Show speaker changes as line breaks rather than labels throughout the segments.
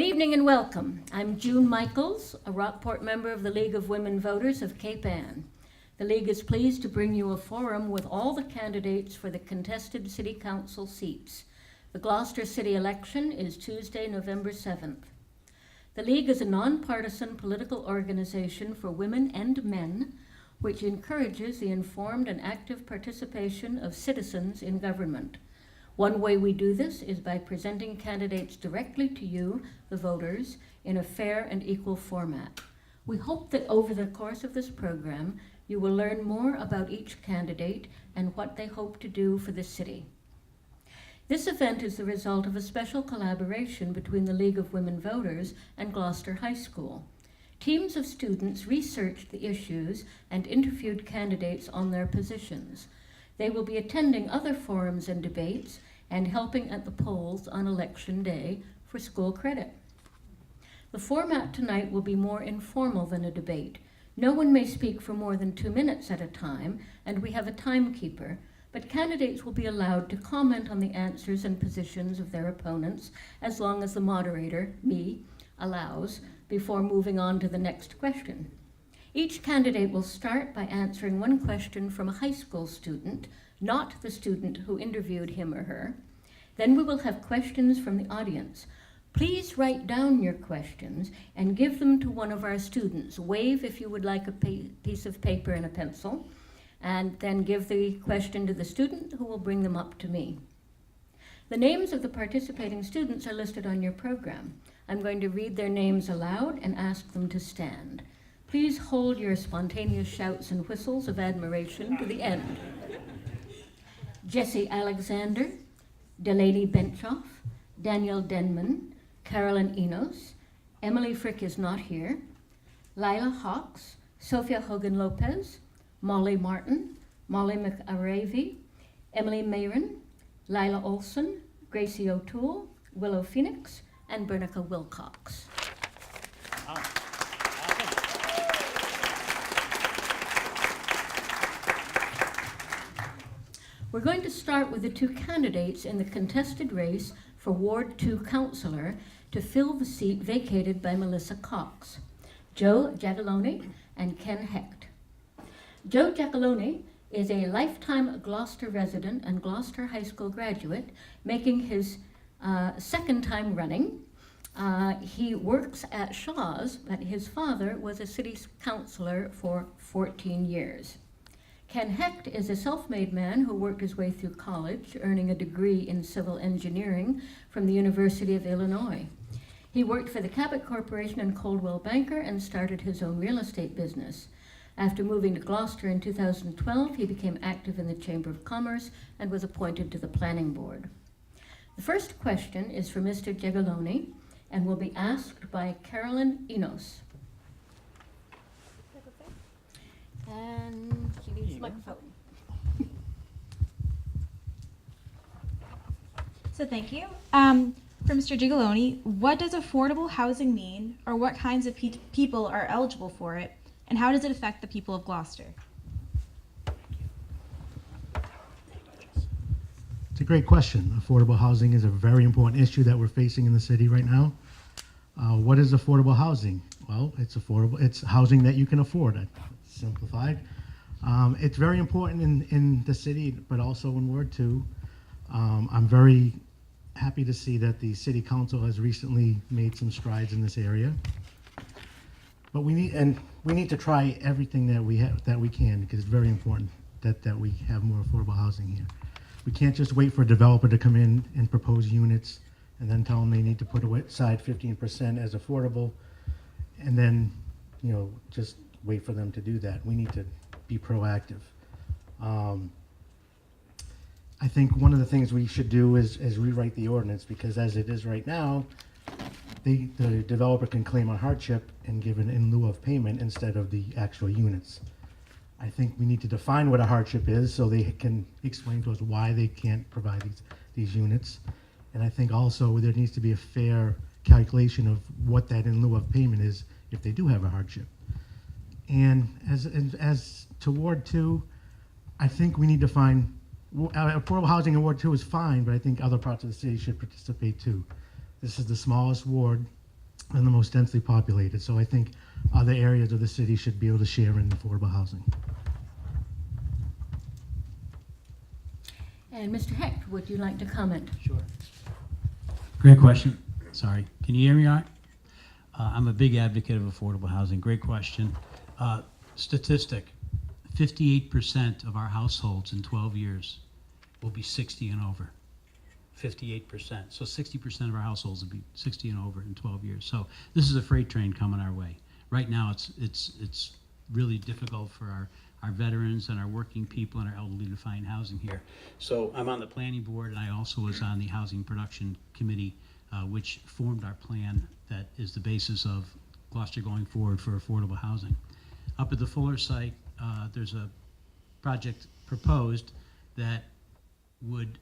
Good evening and welcome. I'm June Michaels, a Rockport member of the League of Women Voters of Cape Ann. The League is pleased to bring you a forum with all the candidates for the contested City Council seats. The Gloucester City Election is Tuesday, November 7th. The League is a nonpartisan political organization for women and men which encourages the informed and active participation of citizens in government. One way we do this is by presenting candidates directly to you, the voters, in a fair and equal format. We hope that over the course of this program, you will learn more about each candidate and what they hope to do for the city. This event is the result of a special collaboration between the League of Women Voters and Gloucester High School. Teams of students researched the issues and interviewed candidates on their positions. They will be attending other forums and debates and helping at the polls on election day for school credit. The format tonight will be more informal than a debate. No one may speak for more than 2 minutes at a time, and we have a timekeeper, but candidates will be allowed to comment on the answers and positions of their opponents as long as the moderator, me, allows, before moving on to the next question. Each candidate will start by answering one question from a high school student, not the student who interviewed him or her. Then we will have questions from the audience. Please write down your questions and give them to one of our students. Wave if you would like a piece of paper and a pencil, and then give the question to the student who will bring them up to me. The names of the participating students are listed on your program. I'm going to read their names aloud and ask them to stand. Please hold your spontaneous shouts and whistles of admiration to the end. Jesse Alexander, Delaney Benchoff, Daniel Denman, Carolyn Enos, Emily Frick is not here, Lila Hawks, Sophia Hogan-Lopez, Molly Martin, Molly McAravey, Emily Mayron, Lila Olson, Gracie O'Toole, Willow Phoenix, and Bernica Wilcox. We're going to start with the two candidates in the contested race for Ward 2 Councillor to fill the seat vacated by Melissa Cox, Joe Giacalone and Ken Hecht. Joe Giacalone is a lifetime Gloucester resident and Gloucester High School graduate, making his second time running. He works at Shaw's, but his father was a city councillor for 14 years. Ken Hecht is a self-made man who worked his way through college, earning a degree in civil engineering from the University of Illinois. He worked for the Cabot Corporation and Coldwell Banker and started his own real estate business. After moving to Gloucester in 2012, he became active in the Chamber of Commerce and was appointed to the Planning Board. The first question is for Mr. Giacalone and will be asked by Carolyn Enos. And she needs a microphone.
So thank you. For Mr. Giacalone, what does affordable housing mean, or what kinds of people are eligible for it, and how does it affect the people of Gloucester?
It's a great question. Affordable housing is a very important issue that we're facing in the city right now. What is affordable housing? Well, it's affordable. It's housing that you can afford. Simplified. It's very important in the city, but also in Ward 2. I'm very happy to see that the City Council has recently made some strides in this area. But we need to try everything that we can, because it's very important that we have more affordable housing here. We can't just wait for a developer to come in and propose units and then tell them they need to put aside 15% as affordable, and then just wait for them to do that. We need to be proactive. I think one of the things we should do is rewrite the ordinance, because as it is right now, the developer can claim a hardship and give it in lieu of payment instead of the actual units. I think we need to define what a hardship is so they can explain to us why they can't provide these units. And I think also there needs to be a fair calculation of what that in lieu of payment is if they do have a hardship. And as to Ward 2, I think we need to find affordable housing in Ward 2 is fine, but I think other parts of the city should participate too. This is the smallest ward and the most densely populated. So I think other areas of the city should be able to share in affordable housing.
And Mr. Hecht, would you like to comment?
Sure. Great question. Sorry. Can you hear me all right? I'm a big advocate of affordable housing. Great question. Statistic, 58% of our households in 12 years will be 60 and over. 58%. So 60% of our households will be 60 and over in 12 years. So this is a freight train coming our way. Right now, it's really difficult for our veterans and our working people and our elderly to find housing here. So I'm on the planning board, and I also was on the housing production committee, which formed our plan that is the basis of Gloucester going forward for affordable housing. Up at the Fuller site, there's a project proposed that would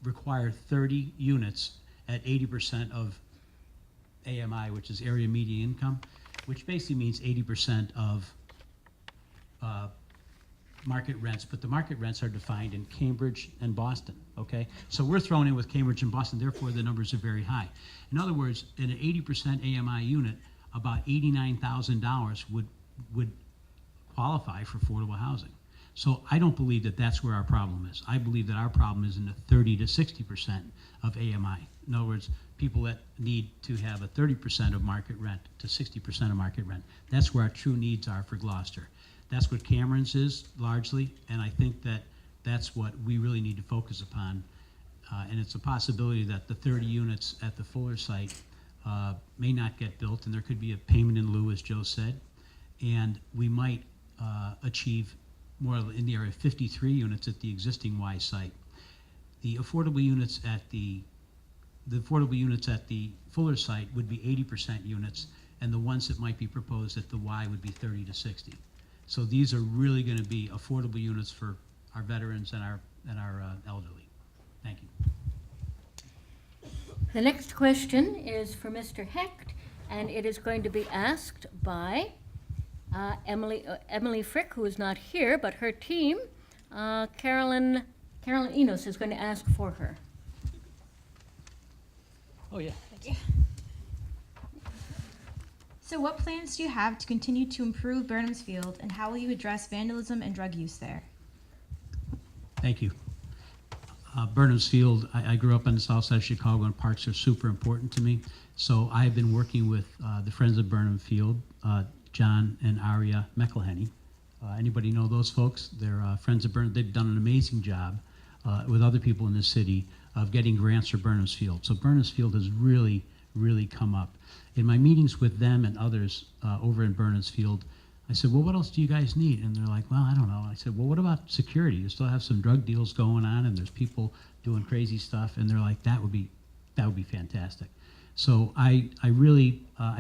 require 30 units at 80% of AMI, which is area median income, which basically means 80% of market rents, but the market rents are defined in Cambridge and Boston, okay? So we're thrown in with Cambridge and Boston, therefore the numbers are very high. In other words, in an 80% AMI unit, about $89,000 would qualify for affordable housing. So I don't believe that that's where our problem is. I believe that our problem is in the 30 to 60% of AMI. In other words, people that need to have a 30% of market rent to 60% of market rent. That's where our true needs are for Gloucester. That's what Cameron's is largely, and I think that that's what we really need to focus upon. And it's a possibility that the 30 units at the Fuller site may not get built, and there could be a payment in lieu, as Joe said, and we might achieve more in the area of 53 units at the existing Y site. The affordable units at the Fuller site would be 80% units, and the ones that might be proposed at the Y would be 30 to 60. So these are really going to be affordable units for our veterans and our elderly. Thank you.
The next question is for Mr. Hecht, and it is going to be asked by Emily Frick, who is not here, but her team. Carolyn Enos is going to ask for her.
Oh, yeah.
So what plans do you have to continue to improve Burnham's Field, and how will you address vandalism and drug use there?
Thank you. Burnham's Field, I grew up on the south side of Chicago, and parks are super important to me. So I've been working with the Friends of Burnham Field, John and Aria McElhenney. Anybody know those folks? They're Friends of Burnham. They've done an amazing job with other people in the city of getting grants for Burnham's Field. So Burnham's Field has really, really come up. In my meetings with them and others over in Burnham's Field, I said, well, what else do you guys need? And they're like, well, I don't know. I said, well, what about security? You still have some drug deals going on, and there's people doing crazy stuff. And they're like, that would be fantastic. So I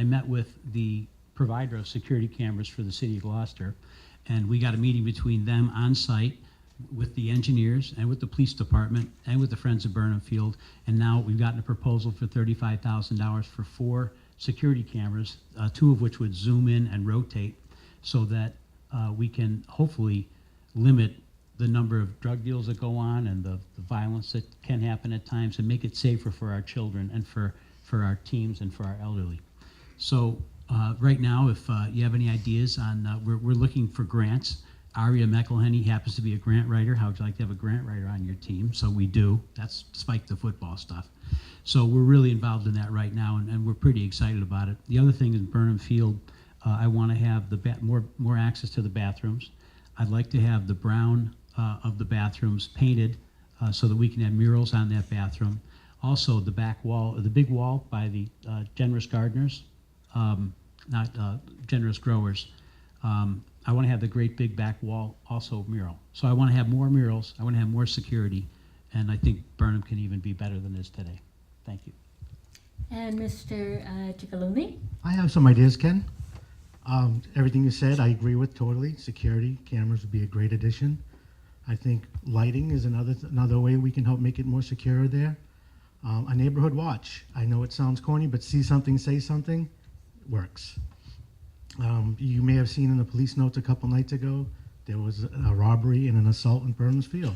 met with the provider of security cameras for the city of Gloucester, and we got a meeting between them on site with the engineers and with the police department and with the Friends of Burnham Field, and now we've gotten a proposal for $35,000 for 4 security cameras, 2 of which would zoom in and rotate, so that we can hopefully limit the number of drug deals that go on and the violence that can happen at times, and make it safer for our children and for our teams and for our elderly. So right now, if you have any ideas on, we're looking for grants. Aria McElhenney happens to be a grant writer. How would you like to have a grant writer on your team? So we do. That's despite the football stuff. So we're really involved in that right now, and we're pretty excited about it. The other thing is Burnham Field, I want to have more access to the bathrooms. I'd like to have the brown of the bathrooms painted so that we can have murals on that bathroom. Also, the back wall, the big wall by the generous gardeners, not generous growers. I want to have the great big back wall also mural. So I want to have more murals. I want to have more security, and I think Burnham can even be better than it is today. Thank you.
And Mr. Ciccolone?
I have some ideas, Ken. Everything you said, I agree with totally. Security cameras would be a great addition. I think lighting is another way we can help make it more secure there. A neighborhood watch. I know it sounds corny, but see something, say something, works. You may have seen in the police notes a couple nights ago, there was a robbery and an assault in Burnham's Field.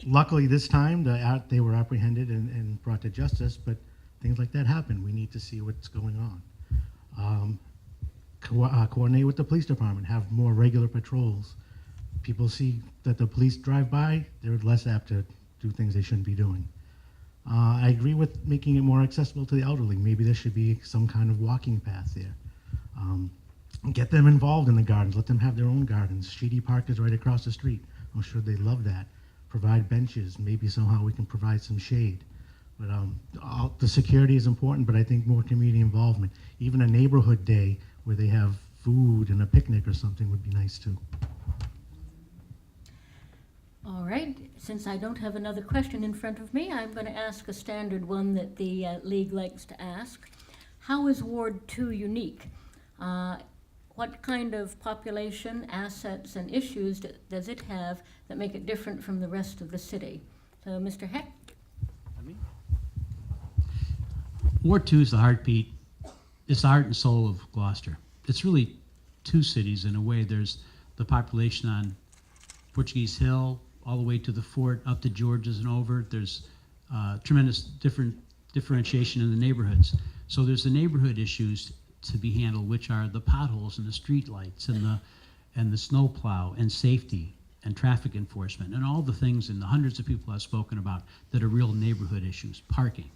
Luckily this time, they were apprehended and brought to justice, but things like that happen. We need to see what's going on. Coordinate with the police department, have more regular patrols. People see that the police drive by, they're less apt to do things they shouldn't be doing. I agree with making it more accessible to the elderly. Maybe there should be some kind of walking path there. Get them involved in the gardens. Let them have their own gardens. Sheedy Park is right across the street. I'm sure they love that. Provide benches. Maybe somehow we can provide some shade. But the security is important, but I think more community involvement. Even a neighborhood day where they have food and a picnic or something would be nice too.
All right, since I don't have another question in front of me, I'm going to ask a standard one that the League likes to ask. How is Ward 2 unique? What kind of population, assets, and issues does it have that make it different from the rest of the city? So, Mr. Heck?
Ward 2 is the heartbeat. It's the heart and soul of Gloucester. It's really two cities in a way. There's the population on Portuguese Hill, all the way to the fort, up to George's and over. There's tremendous differentiation in the neighborhoods. So there's the neighborhood issues to be handled, which are the potholes and the street lights and the snow plow and safety and traffic enforcement and all the things and the hundreds of people I've spoken about that are real neighborhood issues. Parking.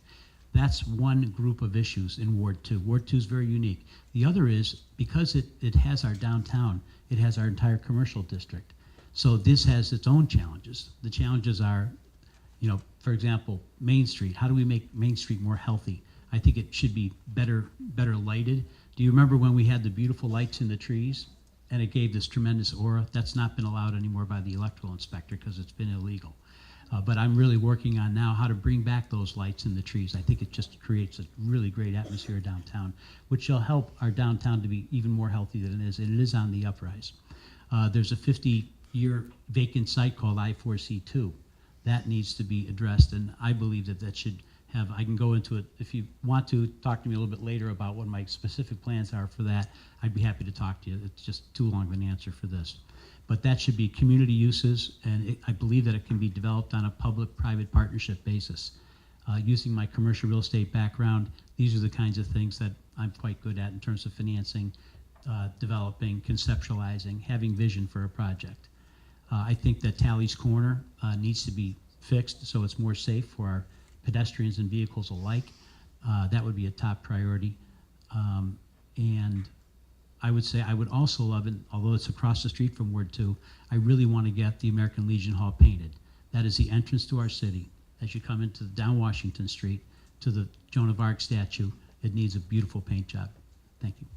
That's one group of issues in Ward 2. Ward 2 is very unique. The other is, because it has our downtown, it has our entire commercial district. So this has its own challenges. The challenges are, for example, Main Street. How do we make Main Street more healthy? I think it should be better lighted. Do you remember when we had the beautiful lights in the trees and it gave this tremendous aura? That's not been allowed anymore by the electrical inspector because it's been illegal. But I'm really working on now how to bring back those lights in the trees. I think it just creates a really great atmosphere downtown, which will help our downtown to be even more healthy than it is, and it is on the uprise. There's a 50-year vacant site called I4C2. That needs to be addressed, and I believe that should have, I can go into it. If you want to talk to me a little bit later about what my specific plans are for that, I'd be happy to talk to you. It's just too long of an answer for this. But that should be community uses, and I believe that it can be developed on a public-private partnership basis. Using my commercial real estate background, these are the kinds of things that I'm quite good at in terms of financing, developing, conceptualizing, having vision for a project. I think that Tally's Corner needs to be fixed so it's more safe for our pedestrians and vehicles alike. That would be a top priority. And I would say I would also love it, although it's across the street from Ward 2, I really want to get the American Legion Hall painted. That is the entrance to our city. As you come into down Washington Street to the Joan of Arc statue, it needs a beautiful paint job. Thank you.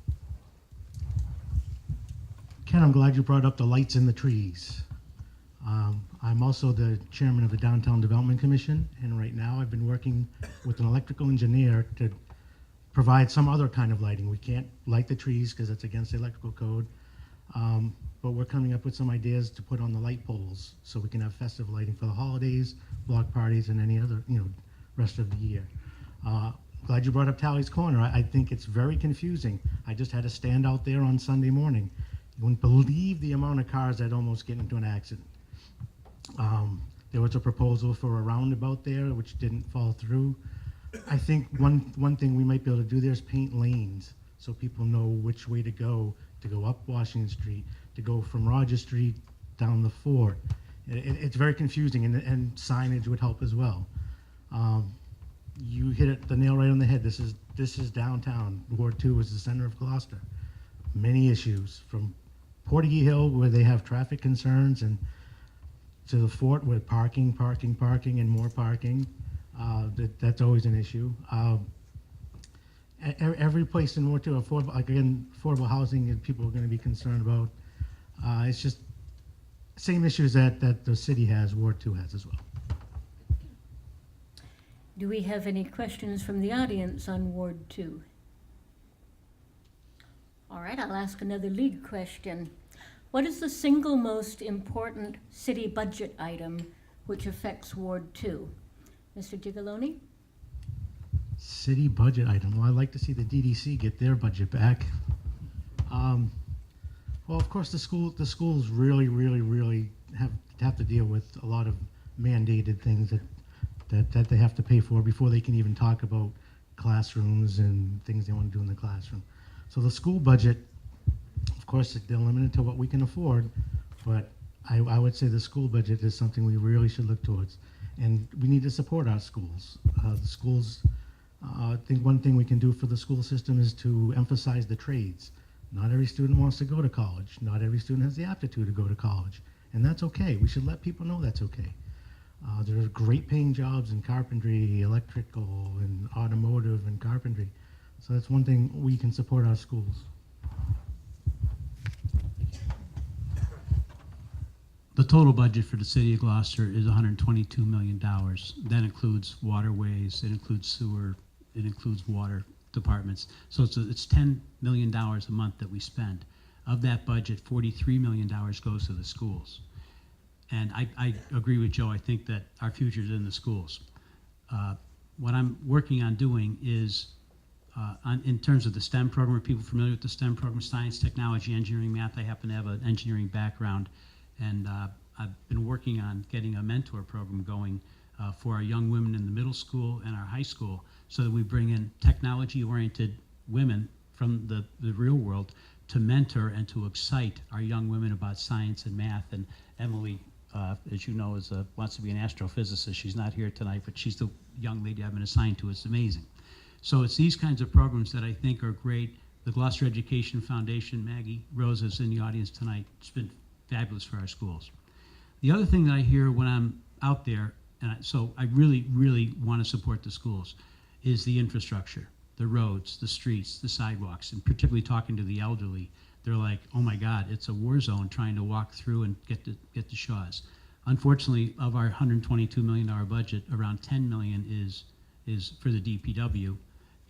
Ken, I'm glad you brought up the lights in the trees. I'm also the chairman of the Downtown Development Commission, and right now I've been working with an electrical engineer to provide some other kind of lighting. We can't light the trees because it's against the electrical code, but we're coming up with some ideas to put on the light poles so we can have festive lighting for the holidays, block parties, and any other, rest of the year. Glad you brought up Tally's Corner. I think it's very confusing. I just had to stand out there on Sunday morning. You wouldn't believe the amount of cars that almost get into an accident. There was a proposal for a roundabout there, which didn't fall through. I think one thing we might be able to do there is paint lanes so people know which way to go up Washington Street, to go from Roger Street down the Fort. It's very confusing, and signage would help as well. You hit the nail right on the head. This is downtown. Ward 2 is the center of Gloucester. Many issues, from Portuguese Hill, where they have traffic concerns, and to the Fort with parking, and more parking. That's always an issue. Every place in Ward 2, affordable housing, and people are going to be concerned about. It's just same issues that the city has, Ward 2 has as well.
Do we have any questions from the audience on Ward 2? All right, I'll ask another lead question. What is the single most important city budget item which affects Ward 2? Mr. Gigoloni?
City budget item. Well, I'd like to see the DDC get their budget back. Well, of course, the schools really have to deal with a lot of mandated things that they have to pay for before they can even talk about classrooms and things they want to do in the classroom. So the school budget, of course, they're limited to what we can afford, but I would say the school budget is something we really should look towards. And we need to support our schools. The schools, I think one thing we can do for the school system is to emphasize the trades. Not every student wants to go to college. Not every student has the aptitude to go to college. And that's okay. We should let people know that's okay. There are great paying jobs in carpentry, electrical, and automotive and carpentry. So that's one thing we can support our schools.
The total budget for the city of Gloucester is $122 million. That includes waterways, it includes sewer, it includes water departments. So it's $10 million a month that we spend. Of that budget, $43 million goes to the schools. And I agree with Joe. I think that our future is in the schools. What I'm working on doing is, in terms of the STEM program, are people familiar with the STEM program? Science, technology, engineering, math. I happen to have an engineering background. And I've been working on getting a mentor program going for our young women in the middle school and our high school, so that we bring in technology-oriented women from the real world to mentor and to excite our young women about science and math. And Emily, as you know, wants to be an astrophysicist. She's not here tonight, but she's the young lady I've been assigned to. It's amazing. So it's these kinds of programs that I think are great. The Gloucester Education Foundation, Maggie Rose is in the audience tonight. It's been fabulous for our schools. The other thing that I hear when I'm out there, and so I really, really want to support the schools, is the infrastructure, the roads, the streets, the sidewalks, and particularly talking to the elderly. They're like, oh my God, it's a war zone trying to walk through and get to Shaw's. Unfortunately, of our $122 million budget, around $10 million is for the DPW,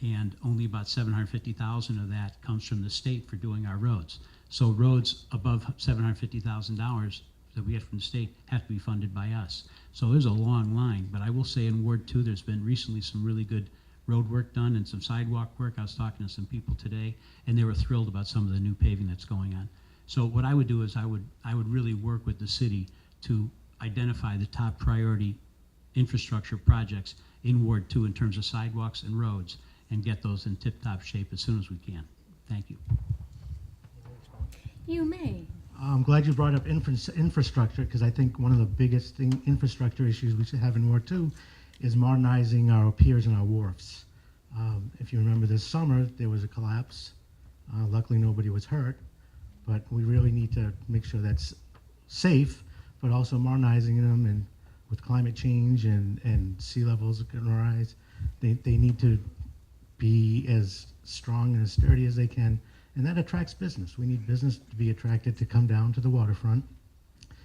and only about $750,000 of that comes from the state for doing our roads. So roads above $750,000 that we get from the state have to be funded by us. So there's a long line, but I will say in Ward 2, there's been recently some really good road work done and some sidewalk work. I was talking to some people today, and they were thrilled about some of the new paving that's going on. So what I would do is I would really work with the city to identify the top priority infrastructure projects in Ward 2 in terms of sidewalks and roads, and get those in tip-top shape as soon as we can. Thank you.
You may.
I'm glad you brought up infrastructure, because I think one of the biggest infrastructure issues we should have in Ward 2 is modernizing our piers and our wharfs. If you remember this summer, there was a collapse. Luckily, nobody was hurt, but we really need to make sure that's safe, but also modernizing them. And with climate change and sea levels going to rise, they need to be as strong and as sturdy as they can. And that attracts business. We need business to be attracted to come down to the waterfront.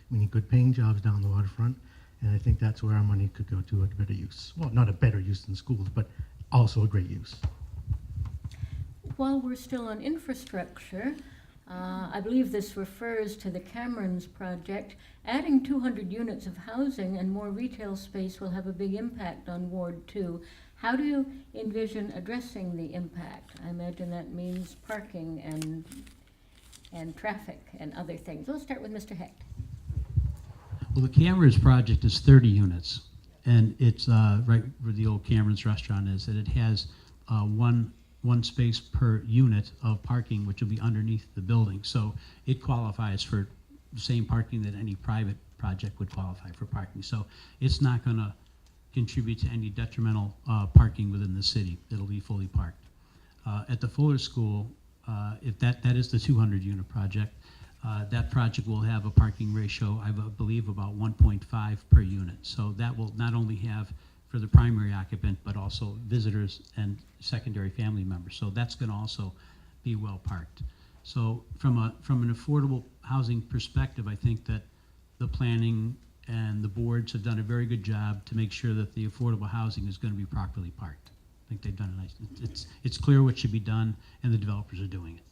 We need good paying jobs down the waterfront. And I think that's where our money could go to a better use. Well, not a better use than schools, but also a great use.
While we're still on infrastructure, I believe this refers to the Camerons project. Adding 200 units of housing and more retail space will have a big impact on Ward 2. How do you envision addressing the impact? I imagine that means parking and traffic and other things. We'll start with Mr. Hecht.
Well, the Cameron's project is 30 units, and it's right where the old Cameron's restaurant is, and it has one space per unit of parking, which will be underneath the building. So it qualifies for the same parking that any private project would qualify for parking. So it's not going to contribute to any detrimental parking within the city. It'll be fully parked. At the Fuller School, if that is the 200 unit project, that project will have a parking ratio, I believe, about 1.5 per unit. So that will not only have for the primary occupant, but also visitors and secondary family members. So that's going to also be well parked. So from an affordable housing perspective, I think that the planning and the boards have done a very good job to make sure that the affordable housing is going to be properly parked. I think they've done a nice. It's clear what should be done, and the developers are doing it.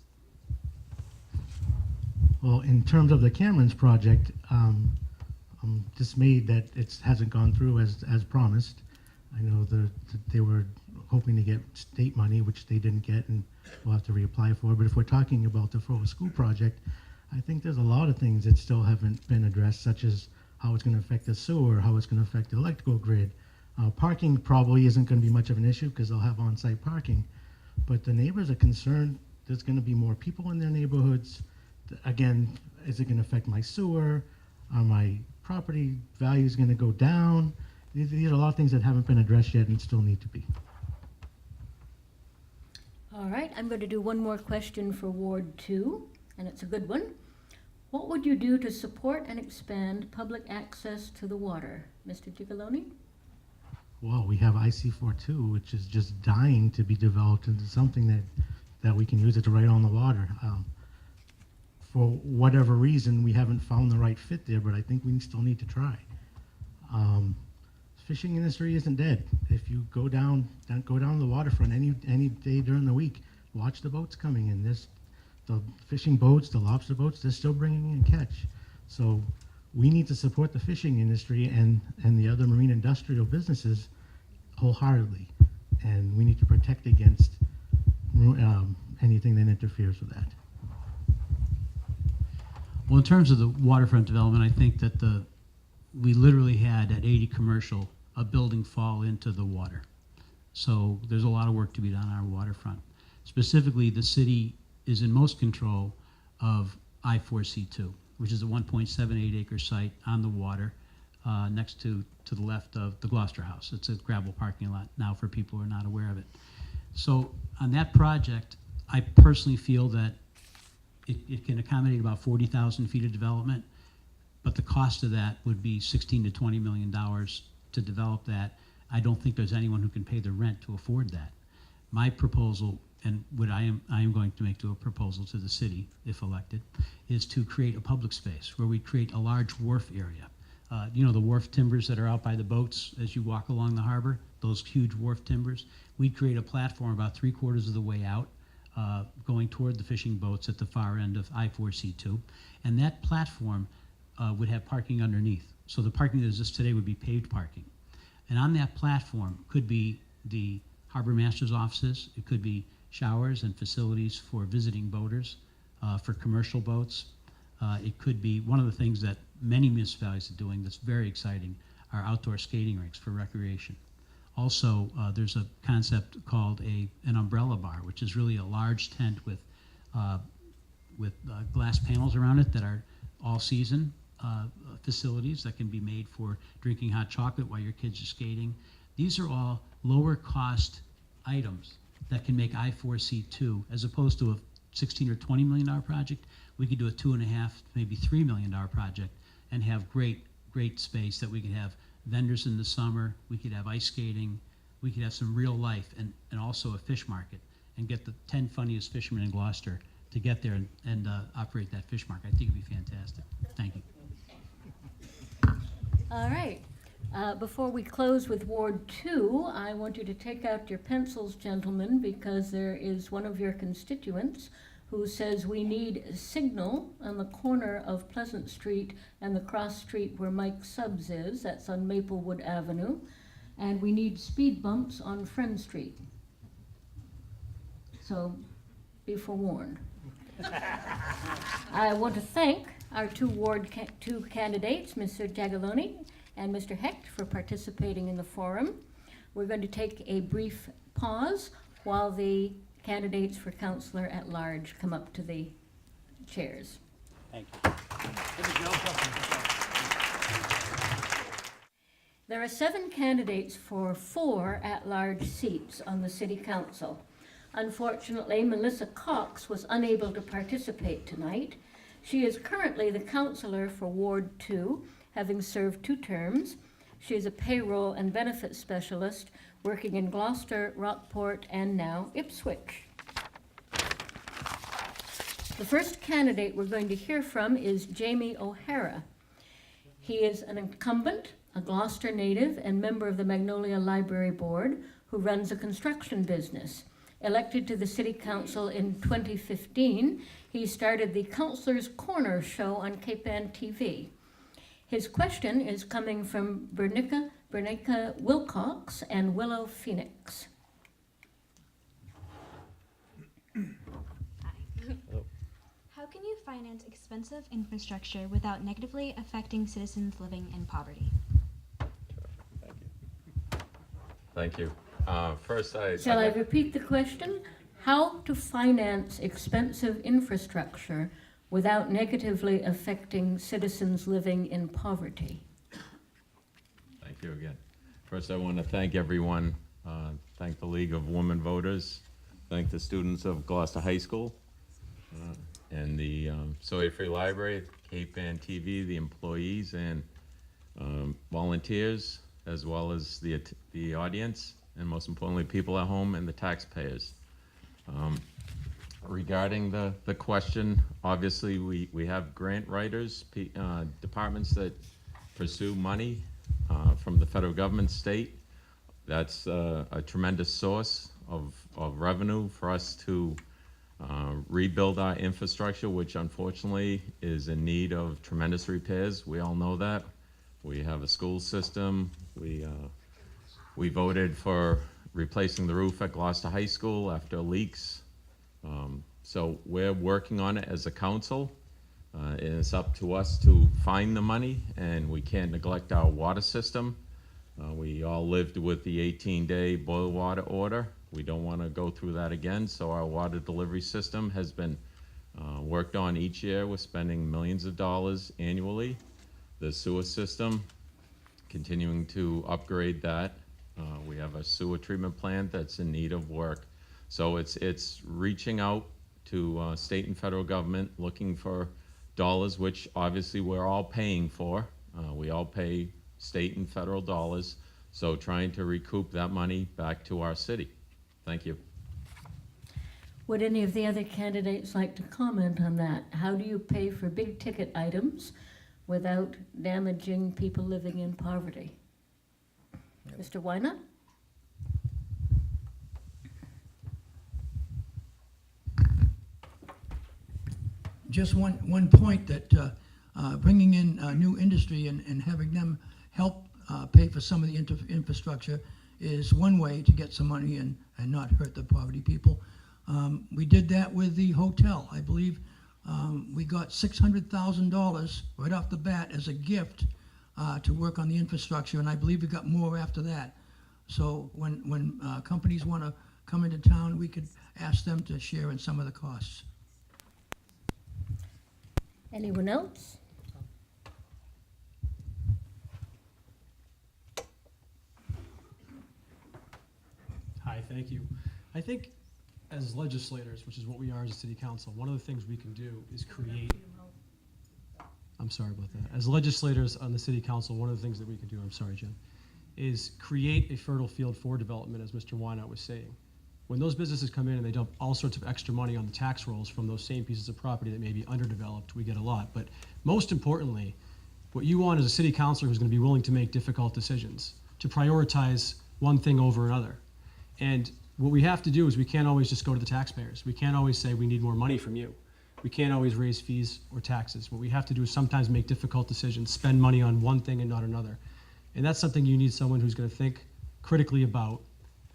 Well, in terms of the Cameron's project, I'm dismayed that it hasn't gone through as promised. I know they were hoping to get state money, which they didn't get, and we'll have to reapply for. But if we're talking about the Fuller School project, I think there's a lot of things that still haven't been addressed, such as how it's going to affect the sewer, how it's going to affect the electrical grid, Parking probably isn't going to be much of an issue because they'll have on-site parking, but the neighbors are concerned there's going to be more people in their neighborhoods. Again, is it going to affect my sewer? Are my property values going to go down? These are a lot of things that haven't been addressed yet and still need to be.
All right, I'm going to do one more question for Ward 2, and it's a good one. What would you do to support and expand public access to the water? Mr. Gigoloni?
Well, we have IC42, which is just dying to be developed into something that we can use it right on the water. For whatever reason, we haven't found the right fit there, but I think we still need to try. Fishing industry isn't dead. If you go down the waterfront any day during the week, watch the boats coming in. There's the fishing boats, the lobster boats, they're still bringing in catch. So we need to support the fishing industry and the other marine industrial businesses wholeheartedly. And we need to protect against anything that interferes with that.
Well, in terms of the waterfront development, I think that we literally had at 80 Commercial a building fall into the water. So there's a lot of work to be done on our waterfront. Specifically, the city is in most control of I-4C2, which is a 1.78 acre site on the water next to the left of the Gloucester House. It's a gravel parking lot now for people who are not aware of it. So on that project, I personally feel that it can accommodate about 40,000 feet of development, but the cost of that would be $16 to $20 million to develop that. I don't think there's anyone who can pay the rent to afford that. My proposal, and what I am going to make to a proposal to the city, if elected, is to create a public space where we create a large wharf area. You know, the wharf timbers that are out by the boats as you walk along the harbor, those huge wharf timbers, we'd create a platform about 3/4 of the way out, going toward the fishing boats at the far end of I-4C2, and that platform would have parking underneath. So the parking that exists today would be paved parking. And on that platform could be the harbor master's offices, it could be showers and facilities for visiting boaters, for commercial boats. It could be one of the things that many municipalities are doing that's very exciting are outdoor skating rinks for recreation. Also, there's a concept called an umbrella bar, which is really a large tent with glass panels around it that are all season facilities that can be made for drinking hot chocolate while your kids are skating. These are all lower cost items that can make I-4C2, as opposed to a $16 or $20 million project, we could do a $2.5, maybe $3 million project and have great space that we could have vendors in the summer, we could have ice skating, we could have some real life and also a fish market and get the 10 funniest fishermen in Gloucester to get there and operate that fish market. I think it'd be fantastic. Thank you.
All right. Before we close with Ward 2, I want you to take out your pencils, gentlemen, because there is one of your constituents who says we need a signal on the corner of Pleasant Street and the cross street where Mike Subs is. That's on Maplewood Avenue. And we need speed bumps on Friend Street. So be forewarned. I want to thank our two Ward 2 candidates, Mr. Giagoloni and Mr. Hecht, for participating in the forum. We're going to take a brief pause while the candidates for Councilor-At-Large come up to the chairs.
Thank you.
There are 7 candidates for 4 at-large seats on the City Council. Unfortunately, Melissa Cox was unable to participate tonight. She is currently the councillor for Ward 2, having served 2 terms. She is a payroll and benefits specialist working in Gloucester, Rockport, and now Ipswich. The first candidate we're going to hear from is Jamie O'Hara. He is an incumbent, a Gloucester native, and member of the Magnolia Library Board, who runs a construction business. Elected to the City Council in 2015, he started the Councillor's Corner show on Cape Ann TV. His question is coming from Bernica Wilcox and Willow Phoenix.
How can you finance expensive infrastructure without negatively affecting citizens living in poverty?
Thank you. First,
Shall I repeat the question? How to finance expensive infrastructure without negatively affecting citizens living in poverty?
Thank you again. First, I want to thank everyone, thank the League of Women Voters, thank the students of Gloucester High School, and the Sawyer Free Library, Cape Ann TV, the employees and volunteers, as well as the audience, and most importantly, people at home and the taxpayers. Regarding the question, obviously we have grant writers, departments that pursue money from the federal government, state. That's a tremendous source of revenue for us to rebuild our infrastructure, which unfortunately is in need of tremendous repairs. We all know that. We have a school system. We voted for replacing the roof at Gloucester High School after leaks. So we're working on it as a council. And it's up to us to find the money, and we can't neglect our water system. We all lived with the 18-day boil water order. We don't want to go through that again, so our water delivery system has been worked on each year. We're spending millions of dollars annually. The sewer system, continuing to upgrade that. We have a sewer treatment plant that's in need of work. So it's reaching out to state and federal government, looking for dollars, which obviously we're all paying for. We all pay state and federal dollars. So trying to recoup that money back to our city. Thank you.
Would any of the other candidates like to comment on that? How do you pay for big ticket items without damaging people living in poverty? Mr. Wynot?
Just one point that bringing in new industry and having them help pay for some of the infrastructure is one way to get some money and not hurt the poverty people. We did that with the hotel. I believe we got $600,000 right off the bat as a gift to work on the infrastructure, and I believe we got more after that. So when companies want to come into town, we could ask them to share in some of the costs.
Anyone else?
Hi, thank you. I think as legislators, which is what we are as a city council, one of the things we can do is create, I'm sorry about that. As legislators on the city council, one of the things that we can do, I'm sorry, Jen, is create a fertile field for development, as Mr. Wynot was saying. When those businesses come in and they dump all sorts of extra money on the tax rolls from those same pieces of property that may be underdeveloped, we get a lot. But most importantly, what you want is a city councilor who's going to be willing to make difficult decisions, to prioritize one thing over another. And what we have to do is we can't always just go to the taxpayers. We can't always say we need more money from you. We can't always raise fees or taxes. What we have to do is sometimes make difficult decisions, spend money on one thing and not another. And that's something you need someone who's going to think critically about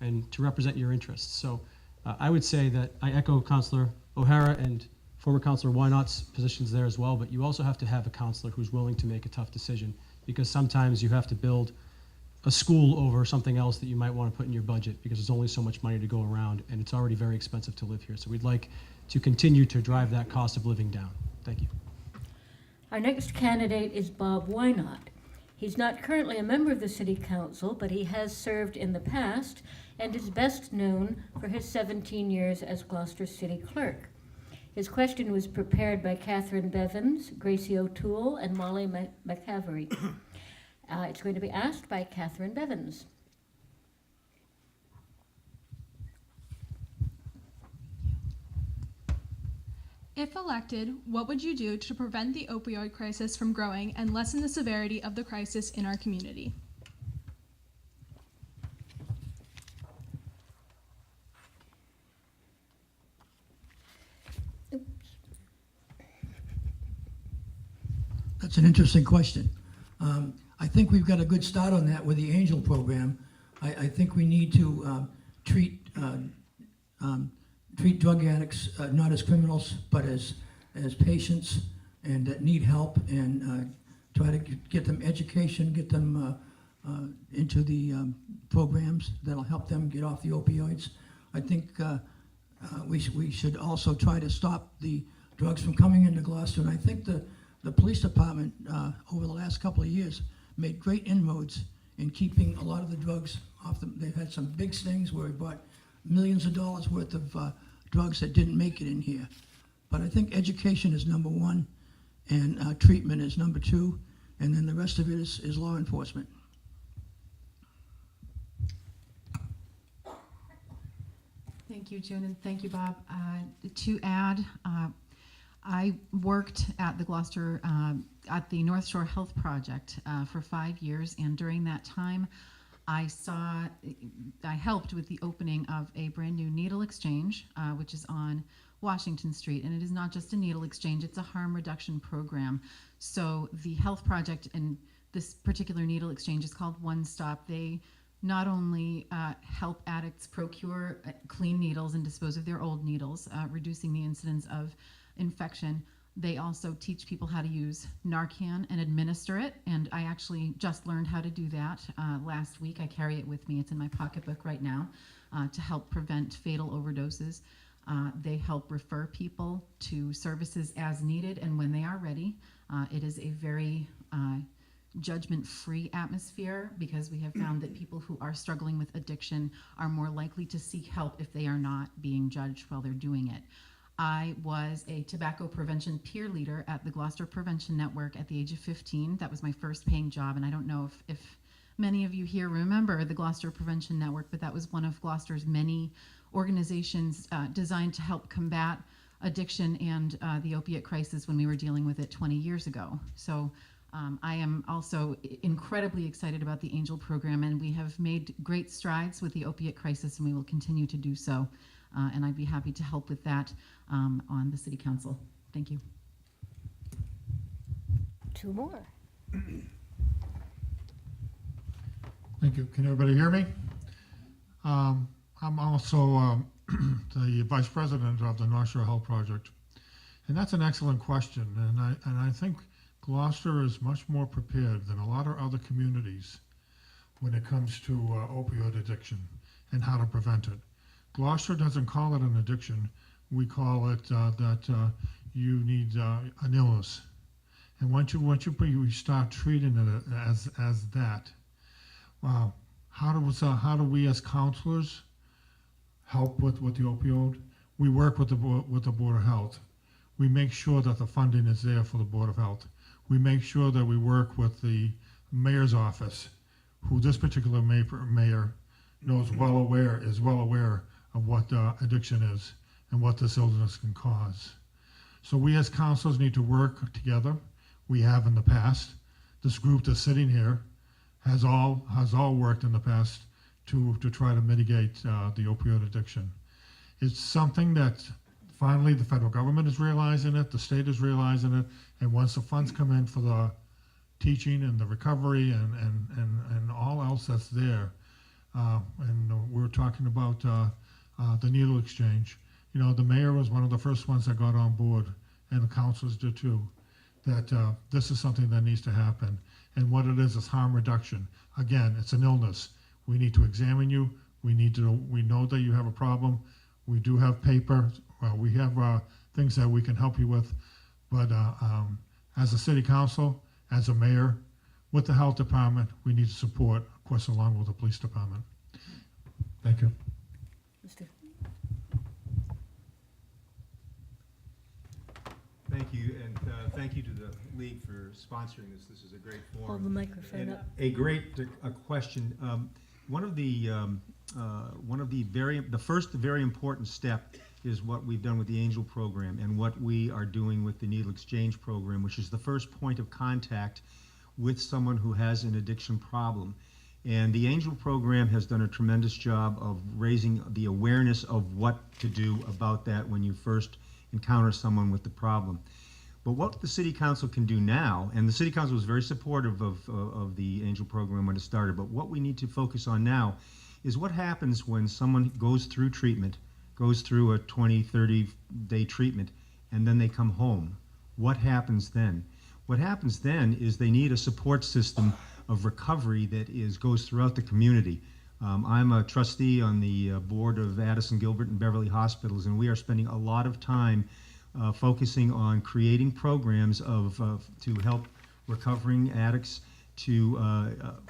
and to represent your interests. So I would say that I echo Councilor O'Hara and former Councilor Wynot's positions there as well, but you also have to have a councilor who's willing to make a tough decision, because sometimes you have to build a school over something else that you might want to put in your budget because there's only so much money to go around and it's already very expensive to live here. So we'd like to continue to drive that cost of living down. Thank you.
Our next candidate is Bob Wynot. He's not currently a member of the City Council, but he has served in the past and is best known for his 17 years as Gloucester City Clerk. His question was prepared by Catherine Bevins, Gracie O'Toole, and Molly McCavery. It's going to be asked by Catherine Bevins.
If elected, what would you do to prevent the opioid crisis from growing and lessen the severity of the crisis in our community?
That's an interesting question. I think we've got a good start on that with the Angel program. I think we need to treat drug addicts not as criminals, but as patients and that need help, and try to get them education, get them into the programs that'll help them get off the opioids. I think we should also try to stop the drugs from coming into Gloucester. And I think the police department over the last couple of years made great inroads in keeping a lot of the drugs off them. They've had some big stings where we bought millions of dollars worth of drugs that didn't make it in here. But I think education is number one, and treatment is number two, and then the rest of it is law enforcement.
Thank you, June, and thank you, Bob. To add, I worked at the Gloucester, at the North Shore Health Project for 5 years, and during that time, I helped with the opening of a brand new needle exchange, which is on Washington Street, and it is not just a needle exchange, it's a harm reduction program. So the health project and this particular needle exchange is called One Stop. They not only help addicts procure clean needles and dispose of their old needles, reducing the incidence of infection, they also teach people how to use Narcan and administer it, and I actually just learned how to do that last week. I carry it with me, it's in my pocketbook right now, to help prevent fatal overdoses. They help refer people to services as needed and when they are ready. It is a very judgment-free atmosphere because we have found that people who are struggling with addiction are more likely to seek help if they are not being judged while they're doing it. I was a tobacco prevention peer leader at the Gloucester Prevention Network at the age of 15. That was my first paying job, and I don't know if many of you here remember the Gloucester Prevention Network, but that was one of Gloucester's many organizations designed to help combat addiction and the opiate crisis when we were dealing with it 20 years ago. So I am also incredibly excited about the Angel program, and we have made great strides with the opiate crisis, and we will continue to do so. And I'd be happy to help with that on the City Council. Thank you.
Two more.
Thank you. Can everybody hear me? I'm also the Vice President of the North Shore Health Project. And that's an excellent question. And I think Gloucester is much more prepared than a lot of other communities when it comes to opioid addiction and how to prevent it. Gloucester doesn't call it an addiction. We call it that you need an illness. And once you start treating it as that, wow, how do we as counselors help with the opioid? We work with the Board of Health. We make sure that the funding is there for the Board of Health. We make sure that we work with the mayor's office, who this particular mayor is well aware of what addiction is and what this illness can cause. So we as counselors need to work together. We have in the past. This group that's sitting here has all worked in the past to try to mitigate the opioid addiction. It's something that finally the federal government is realizing it, the state is realizing it, and once the funds come in for the teaching and the recovery and all else that's there, and we're talking about the needle exchange. You know, the mayor was one of the first ones that got on board, and the councilors did too, that this is something that needs to happen. And what it is harm reduction. Again, it's an illness. We need to examine you. We know that you have a problem. We do have paper. We have things that we can help you with. But as a city council, as a mayor, with the health department, we need to support, of course, along with the police department. Thank you.
Mr.
Thank you, and thank you to the League for sponsoring this. This is a great forum.
Hold the microphone
And
up.
a great question. The first very important step is what we've done with the Angel program and what we are doing with the Needle Exchange program, which is the first point of contact with someone who has an addiction problem. And the Angel program has done a tremendous job of raising the awareness of what to do about that when you first encounter someone with the problem. But what the City Council can do now, and the City Council was very supportive of the Angel program when it started, but what we need to focus on now is what happens when someone goes through treatment, goes through a 20, 30-day treatment, and then they come home. What happens then? What happens then is they need a support system of recovery that goes throughout the community. I'm a trustee on the board of Addison, Gilbert, and Beverly Hospitals, and we are spending a lot of time focusing on creating programs to help recovering addicts to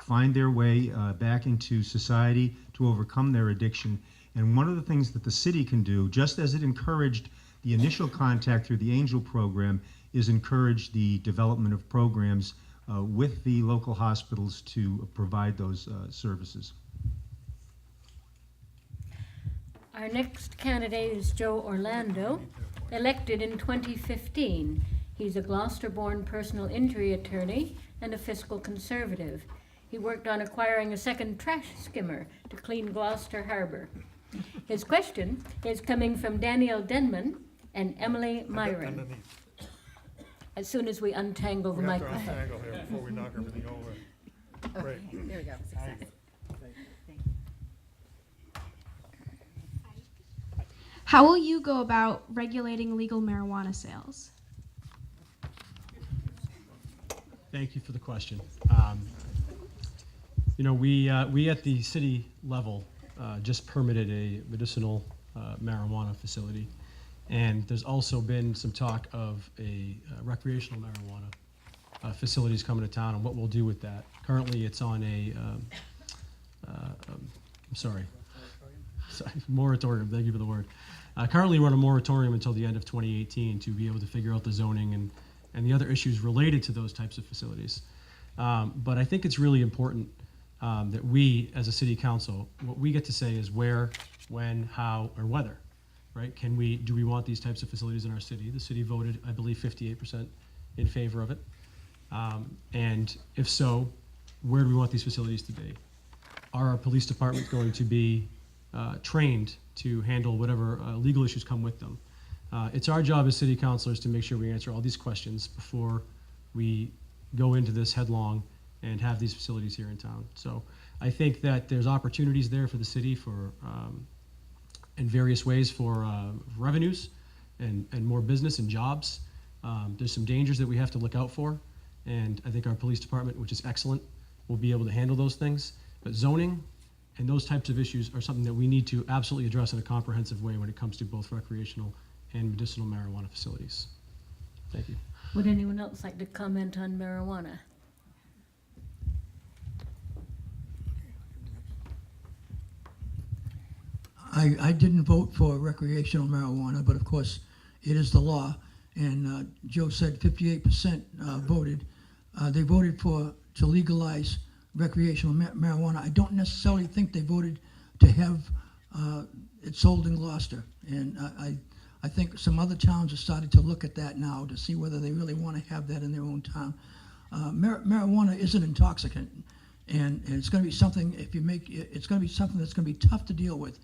find their way back into society, to overcome their addiction. And one of the things that the city can do, just as it encouraged the initial contact through the Angel program, is encourage the development of programs with the local hospitals to provide those services.
Our next candidate is Joe Orlando, elected in 2015. He's a Gloucester-born personal injury attorney and a fiscal conservative. He worked on acquiring a second trash skimmer to clean Gloucester Harbor. His question is coming from Danielle Denman and Emily Myron. As soon as we untangle the microphone.
Untangle here before we knock everything over. Great.
There we go. Success.
How will you go about regulating legal marijuana sales?
Thank you for the question. We at the city level just permitted a medicinal marijuana facility. And there's also been some talk of a recreational marijuana facilities coming to town and what we'll do with that. Currently, it's on moratorium, thank you for the word. Currently, we're on a moratorium until the end of 2018 to be able to figure out the zoning and the other issues related to those types of facilities. But I think it's really important that we, as a city council, what we get to say is where, when, how, or whether, right? Do we want these types of facilities in our city? The city voted, I believe, 58% in favor of it. And if so, where do we want these facilities to be? Are our police departments going to be trained to handle whatever legal issues come with them? It's our job as city councilors to make sure we answer all these questions before we go into this headlong and have these facilities here in town. So I think that there's opportunities there for the city for in various ways for revenues and more business and jobs. There's some dangers that we have to look out for, and I think our police department, which is excellent, will be able to handle those things. But zoning and those types of issues are something that we need to absolutely address in a comprehensive way when it comes to both recreational and medicinal marijuana facilities. Thank you.
Would anyone else like to comment on marijuana?
I didn't vote for recreational marijuana, but of course, it is the law. And Joe said 58% voted. They voted to legalize recreational marijuana. I don't necessarily think they voted to have it sold in Gloucester. And I think some other towns are starting to look at that now to see whether they really want to have that in their own town. Marijuana is an intoxicant, and it's going to be something. It's going to be something that's going to be tough to deal with,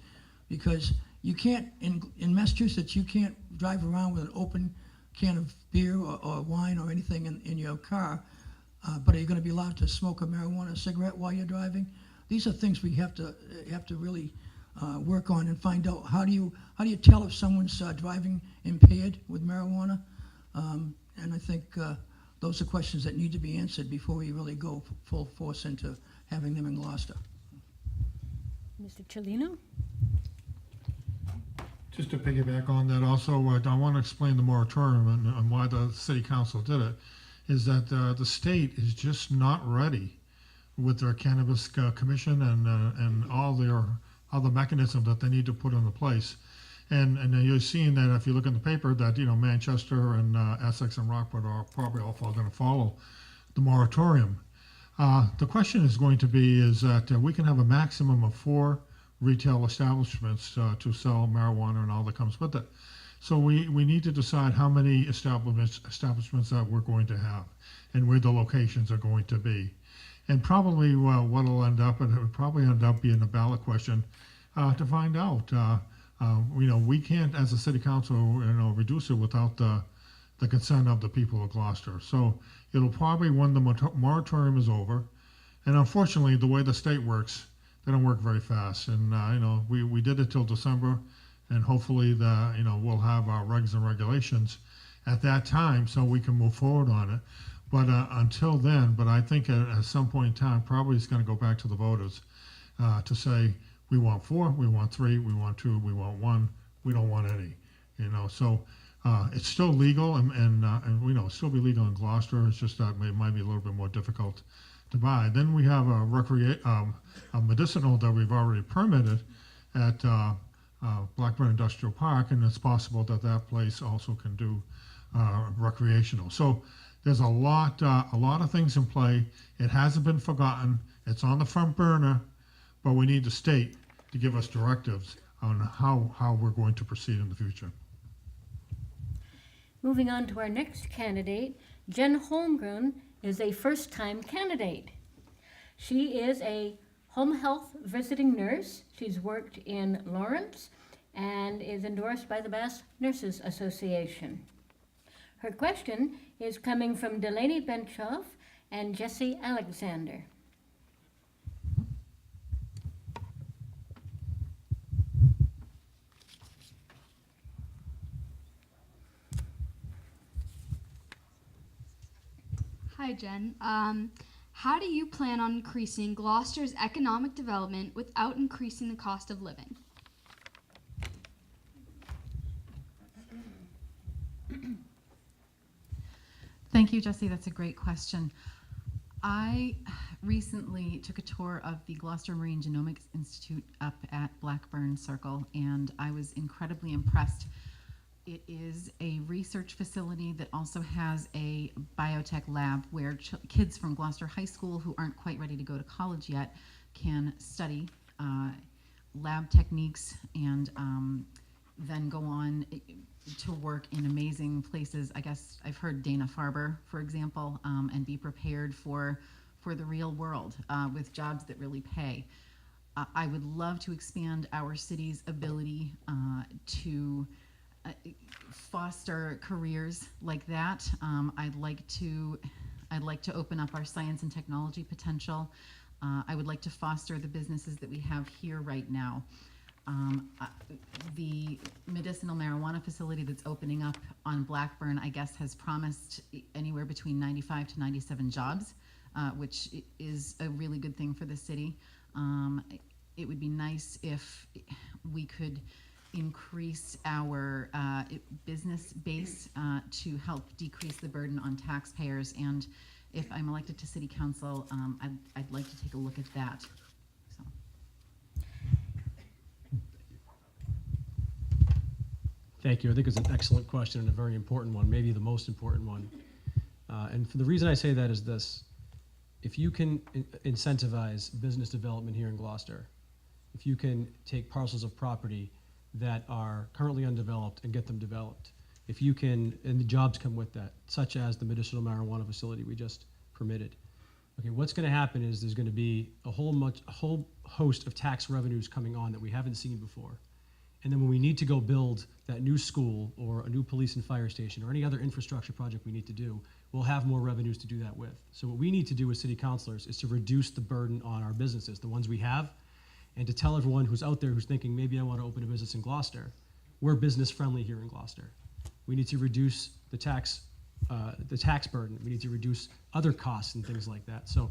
because you can't in Massachusetts you can't drive around with an open can of beer or wine or anything in your car. But are you going to be allowed to smoke a marijuana cigarette while you're driving? These are things we have to really work on and find out. How do you tell if someone's driving impaired with marijuana? And I think those are questions that need to be answered before we really go full force into having them in Gloucester.
Mr. Cellino?
Just to piggyback on that also, I want to explain the moratorium and why the city council did it, is that the state is just not ready with their cannabis commission and all the mechanisms that they need to put into place. And you're seeing that if you look in the paper that, Manchester and Essex and Rockport are probably all going to follow the moratorium. The question is going to be is that we can have a maximum of 4 retail establishments to sell marijuana and all that comes with it. So we need to decide how many establishments that we're going to have and where the locations are going to be. And probably what will end up, and it would probably end up being a ballot question to find out. We can't, as a city council, reduce it without the consent of the people of Gloucester. So it'll probably, when the moratorium is over, and unfortunately, the way the state works, they don't work very fast. And we did it till December, and hopefully we'll have our regs and regulations at that time so we can move forward on it. But until then, but I think at some point in time, probably it's going to go back to the voters to say, we want 4, we want 3, we want 2, we want 1, we don't want any. So it's still legal, and we know it'll still be legal in Gloucester. It's just that it might be a little bit more difficult to buy. Then we have a medicinal that we've already permitted at Blackburn Industrial Park, and it's possible that that place also can do recreational. So there's a lot of things in play. It hasn't been forgotten. It's on the front burner, but we need the state to give us directives on how we're going to proceed in the future.
Moving on to our next candidate, Jen Holmgren is a first-time candidate. She is a home health visiting nurse. She's worked in Lawrence and is endorsed by the Bass Nurses Association. Her question is coming from Delaney Benchoff and Jesse Alexander.
Hi, Jen. How do you plan on increasing Gloucester's economic development without increasing the cost of living?
Thank you, Jesse. That's a great question. I recently took a tour of the Gloucester Marine Genomics Institute up at Blackburn Circle, and I was incredibly impressed. It is a research facility that also has a biotech lab where kids from Gloucester High School who aren't quite ready to go to college yet can study lab techniques and then go on to work in amazing places. I guess I've heard Dana-Farber, for example, and be prepared for the real world with jobs that really pay. I would love to expand our city's ability to foster careers like that. I'd like to open up our science and technology potential. I would like to foster the businesses that we have here right now. The medicinal marijuana facility that's opening up on Blackburn, I guess, has promised anywhere between 95 to 97 jobs, which is a really good thing for the city. It would be nice if we could increase our business base to help decrease the burden on taxpayers. And if I'm elected to city council, I'd like to take a look at that. So.
Thank you. I think it's an excellent question and a very important one, maybe the most important one. And for the reason I say that is this: if you can incentivize business development here in Gloucester, if you can take parcels of property that are currently undeveloped and get them developed, if you can, and the jobs come with that, such as the medicinal marijuana facility we just permitted. Okay, what's going to happen is there's going to be a whole host of tax revenues coming on that we haven't seen before. And then when we need to go build that new school or a new police and fire station or any other infrastructure project we need to do, we'll have more revenues to do that with. So what we need to do as city councilors is to reduce the burden on our businesses, the ones we have, and to tell everyone who's out there who's thinking, maybe I want to open a business in Gloucester, we're business friendly here in Gloucester. We need to reduce the tax burden. We need to reduce other costs and things like that. So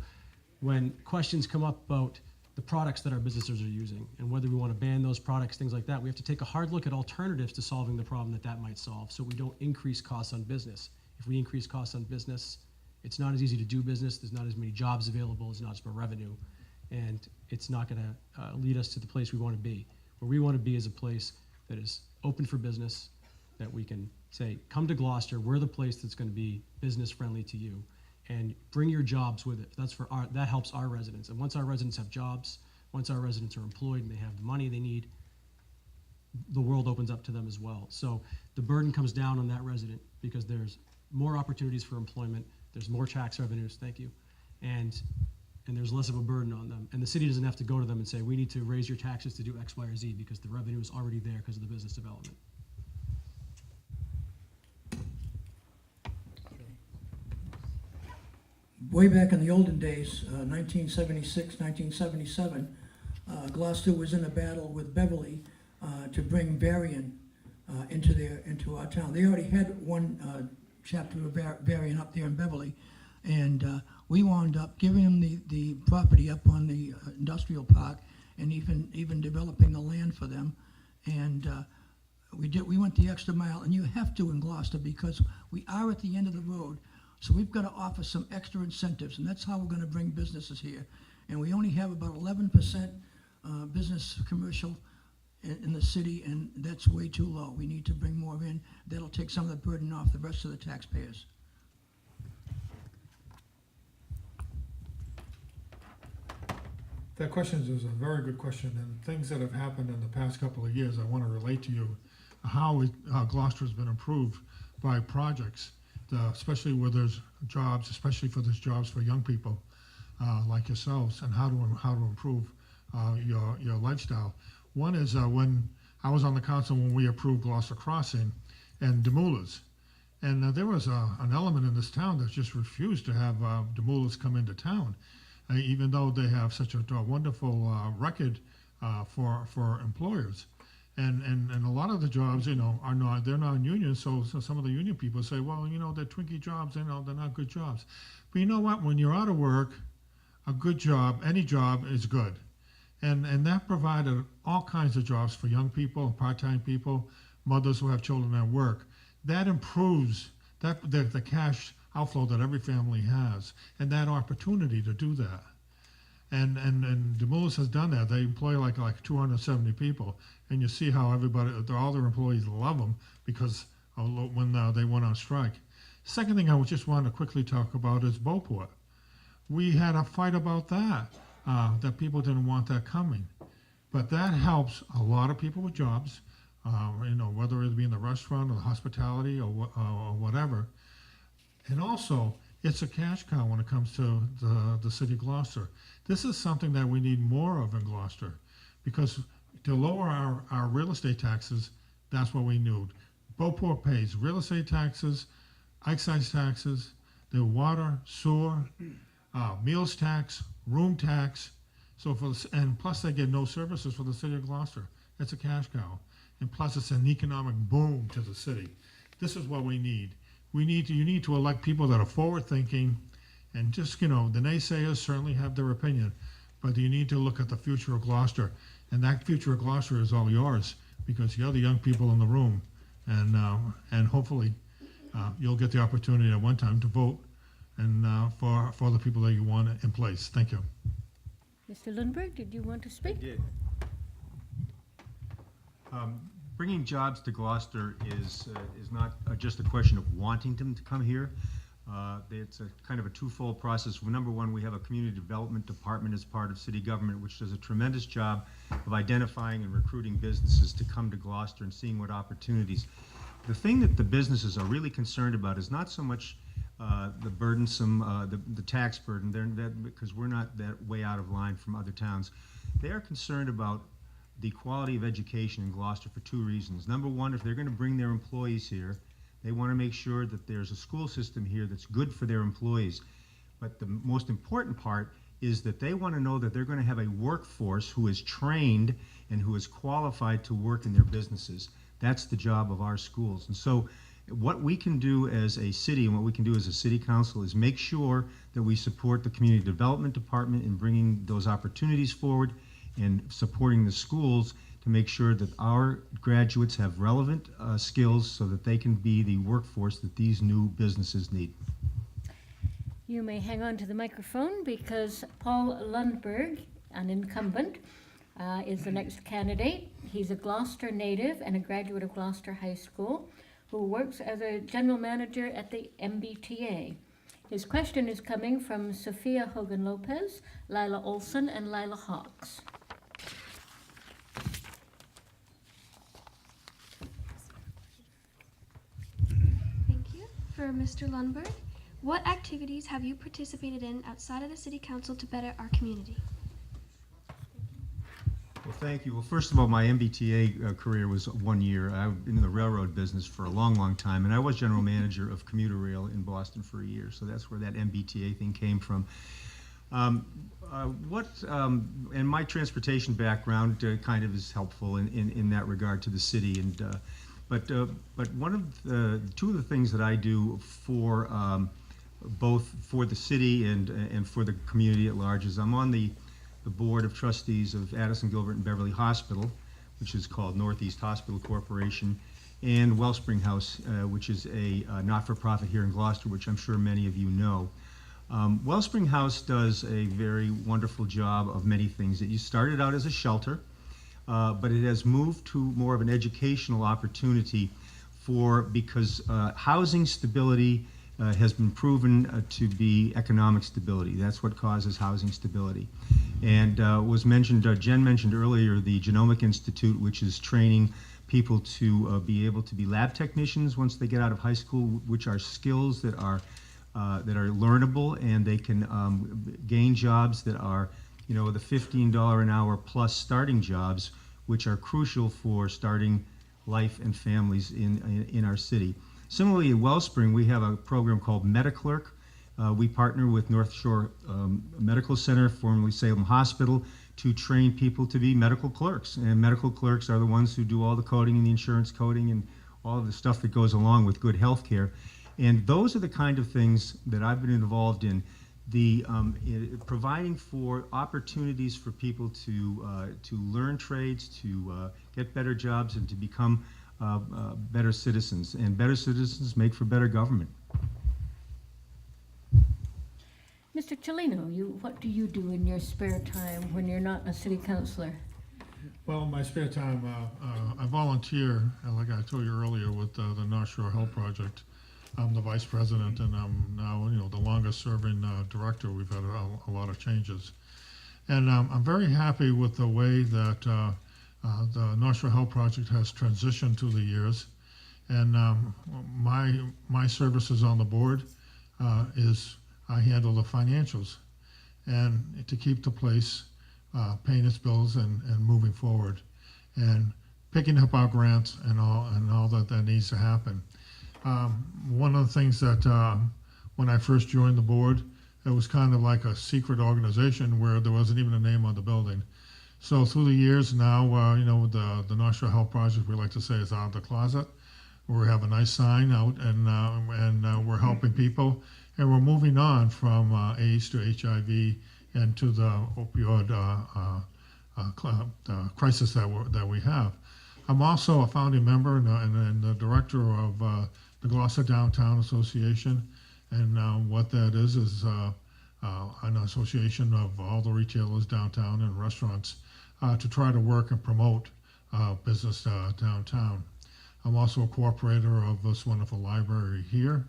when questions come up about the products that our businesses are using and whether we want to ban those products, things like that, we have to take a hard look at alternatives to solving the problem that might solve, so we don't increase costs on business. If we increase costs on business, it's not as easy to do business, there's not as many jobs available, it's not as much revenue, and it's not going to lead us to the place we want to be. Where we want to be is a place that is open for business, that we can say, come to Gloucester, we're the place that's going to be business friendly to you, and bring your jobs with it. That helps our residents. And once our residents have jobs, once our residents are employed and they have the money they need, the world opens up to them as well. So the burden comes down on that resident because there's more opportunities for employment, there's more tax revenues, thank you, and there's less of a burden on them. And the city doesn't have to go to them and say, we need to raise your taxes to do X, Y, or Z, because the revenue is already there because of the business development.
Way back in the olden days, 1976, 1977, Gloucester was in a battle with Beverly to bring Varian into our town. They already had one chapter of Varian up there in Beverly, And we wound up giving them the property up on the industrial park and even developing the land for them. And we went the extra mile, and you have to in Gloucester because we are at the end of the road. So we've got to offer some extra incentives, and that's how we're going to bring businesses here. And we only have about 11% business commercial in the city, and that's way too low. We need to bring more in. That'll take some of the burden off the rest of the taxpayers.
That question is a very good question, and things that have happened in the past couple of years, I want to relate to you how Gloucester has been improved by projects, especially where there's jobs, especially for there's jobs for young people like yourselves, and how to improve your lifestyle. One is when I was on the council when we approved Gloucester Crossing and Demoulas. And there was an element in this town that just refused to have Demoulas come into town, even though they have such a wonderful record for employers. And a lot of the jobs, they're non-union, so some of the union people say, well, they're Twinkie jobs, they're not good jobs. But you know what? When you're out of work, a good job, any job is good. And that provided all kinds of jobs for young people, part-time people, mothers who have children at work. That improves the cash outflow that every family has, and that opportunity to do that. And Demoulas has done that. They employ like 270 people, and you see how all their employees love them because when they went on strike. Second thing I just wanted to quickly talk about is Beauport. We had a fight about that people didn't want that coming. But that helps a lot of people with jobs, whether it be in the restaurant or the hospitality or whatever. And also, it's a cash cow when it comes to the city of Gloucester. This is something that we need more of in Gloucester, because to lower our real estate taxes, that's what we need. Beauport pays real estate taxes, excise taxes, the water, sewer, meals tax, room tax. And plus they get no services for the city of Gloucester. It's a cash cow. And plus it's an economic boom to the city. This is what we need. You need to elect people that are forward thinking, and just, the naysayers certainly have their opinion, but you need to look at the future of Gloucester. And that future of Gloucester is all yours, because you're the young people in the room. And hopefully you'll get the opportunity at one time to vote and for the people that you want in place. Thank you.
Mr. Lundberg, did you want to speak?
I did. Bringing jobs to Gloucester is not just a question of wanting them to come here. It's a kind of a twofold process. Well, number one, we have a community development department as part of city government, which does a tremendous job of identifying and recruiting businesses to come to Gloucester and seeing what opportunities. The thing that the businesses are really concerned about is not so much the burdensome, the tax burden, because we're not that way out of line from other towns. They are concerned about the quality of education in Gloucester for two reasons. Number one, if they're going to bring their employees here, they want to make sure that there's a school system here that's good for their employees. But the most important part is that they want to know that they're going to have a workforce who is trained and who is qualified to work in their businesses. That's the job of our schools. And so what we can do as a city and what we can do as a city council is make sure that we support the community development department in bringing those opportunities forward and supporting the schools to make sure that our graduates have relevant skills so that they can be the workforce that these new businesses need.
You may hang on to the microphone because Paul Lundberg, an incumbent, is the next candidate. He's a Gloucester native and a graduate of Gloucester High School who works as a general manager at the MBTA. His question is coming from Sophia Hogan-Lopez, Lila Olson, and Lila Hawks.
Thank you. For Mr. Lundberg, what activities have you participated in outside of the City Council to better our community?
Well, thank you. Well, first of all, my MBTA career was 1 year. I've been in the railroad business for a long, long time, and I was general manager of commuter rail in Boston for a year, so that's where that MBTA thing came from. And my transportation background kind of is helpful in that regard to the city. But two of the things that I do for both for the city and for the community at large, is I'm on the Board of Trustees of Addison, Gilbert, and Beverly Hospital, which is called Northeast Hospital Corporation, and Wellspring House, which is a not-for-profit here in Gloucester, which I'm sure many of you know. Wellspring House does a very wonderful job of many things. It started out as a shelter, but it has moved to more of an educational opportunity because housing stability has been proven to be economic stability. That's what causes housing stability. And was mentioned, Jen mentioned earlier, the Genomic Institute, which is training people to be able to be lab technicians once they get out of high school, which are skills that are learnable, and they can gain jobs that are, the $15 an hour plus starting jobs, which are crucial for starting life and families in our city. Similarly, in Wellspring, we have a program called MetaClerk. We partner with North Shore Medical Center, formerly Salem Hospital, to train people to be medical clerks. And medical clerks are the ones who do all the coding and the insurance coding and all of the stuff that goes along with good health care. And those are the kind of things that I've been involved in, providing for opportunities for people to learn trades, to get better jobs, and to become better citizens. And better citizens make for better government.
Mr. Cellino, what do you do in your spare time when you're not a city councilor?
Well, in my spare time, I volunteer, like I told you earlier, with the North Shore Health Project. I'm the vice president, and I'm now, the longest-serving director. We've had a lot of changes, and I'm very happy with the way that the North Shore Health Project has transitioned through the years. And my services on the board is I handle the financials, and to keep the place paying its bills and moving forward, and picking up our grants and all that needs to happen. One of the things that when I first joined the board, it was kind of like a secret organization where there wasn't even a name on the building. So through the years now, with the North Shore Health Project, we like to say it's out of the closet. We have a nice sign out, and we're helping people, and we're moving on from AIDS to HIV and to the opioid crisis that we have. I'm also a founding member and the director of the Gloucester Downtown Association, and what that is an association of all the retailers downtown and restaurants to try to work and promote business downtown. I'm also a co-operator of this wonderful library here,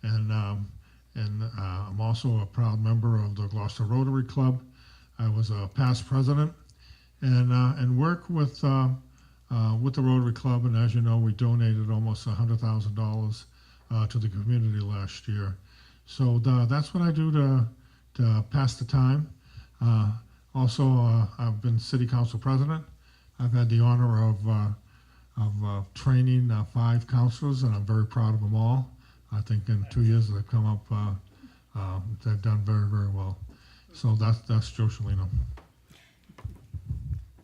and I'm also a proud member of the Gloucester Rotary Club. I was a past president, and work with the Rotary Club, and as you know, we donated almost $100,000 to the community last year. So that's what I do to pass the time. Also, I've been city council president. I've had the honor of training 5 councilors, and I'm very proud of them all. I think in 2 years they've come up, they've done very, very well. So that's Joe Cellino.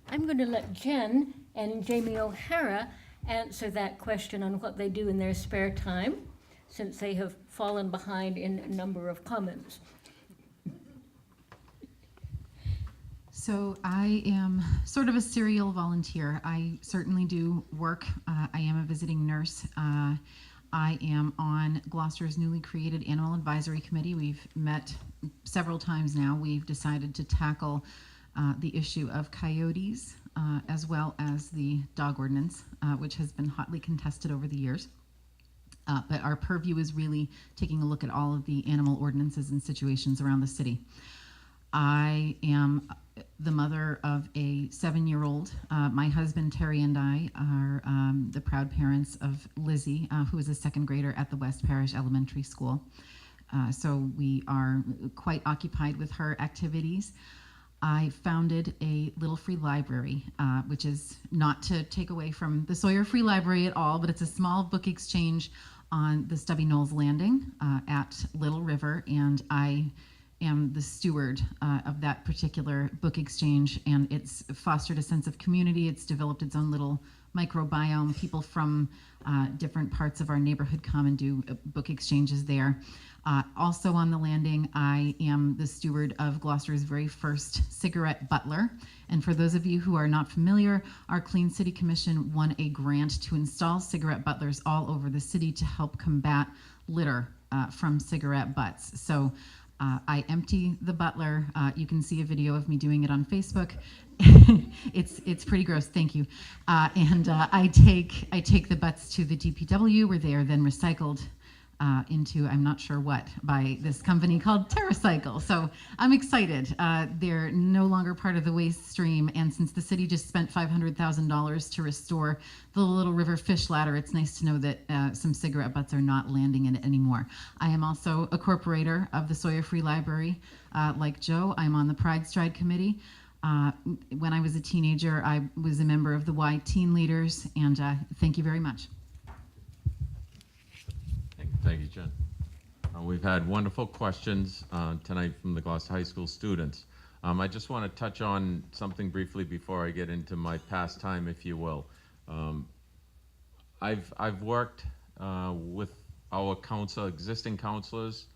I'm going to let Jen and Jamie O'Hara answer that question on what they do in their spare time, since they have fallen behind in a number of comments.
So I am sort of a serial volunteer. I certainly do work. I am a visiting nurse. I am on Gloucester's newly created Animal Advisory Committee. We've met several times now. We've decided to tackle the issue of coyotes as well as the dog ordinance, which has been hotly contested over the years. But our purview is really taking a look at all of the animal ordinances and situations around the city. I am the mother of a 7-year-old. My husband, Terry, and I are the proud parents of Lizzie, who is a 2nd grader at the West Parish Elementary School. So we are quite occupied with her activities. I founded a Little Free Library, which is not to take away from the Sawyer Free Library at all, but it's a small book exchange on the Stubby Knolls Landing at Little River, and I am the steward of that particular book exchange, and it's fostered a sense of community. It's developed its own little microbiome. People from different parts of our neighborhood come and do book exchanges there. Also on the landing, I am the steward of Gloucester's very first cigarette butler. And for those of you who are not familiar, our Clean City Commission won a grant to install cigarette butlers all over the city to help combat litter from cigarette butts. So I empty the butler. You can see a video of me doing it on Facebook. It's pretty gross, thank you. And I take the butts to the DPW, where they are then recycled into I'm not sure what by this company called TerraCycle. So I'm excited. They're no longer part of the waste stream, and since the city just spent $500,000 to restore the Little River fish ladder, it's nice to know that some cigarette butts are not landing in it anymore. I am also a corporator of the Sawyer Free Library. Like Joe, I'm on the Pride Stride Committee. When I was a teenager, I was a member of the Y Teen Leaders, and thank you very much.
Thank you, Jen. We've had wonderful questions tonight from the Gloucester High School students. I just want to touch on something briefly before I get into my pastime, if you will. I've worked with our existing counselors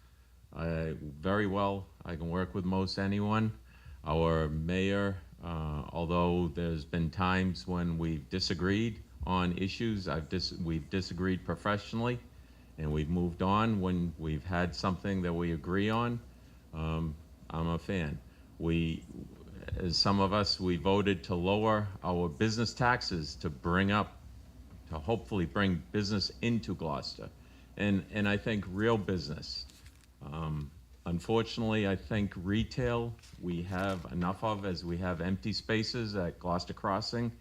very well. I can work with most anyone. Our mayor, although there's been times when we've disagreed on issues, we've disagreed professionally, and we've moved on when we've had something that we agree on. I'm a fan. As some of us, we voted to lower our business taxes to hopefully bring business into Gloucester. And I think real business. Unfortunately, I think retail we have enough of, as we have empty spaces at Gloucester Crossing.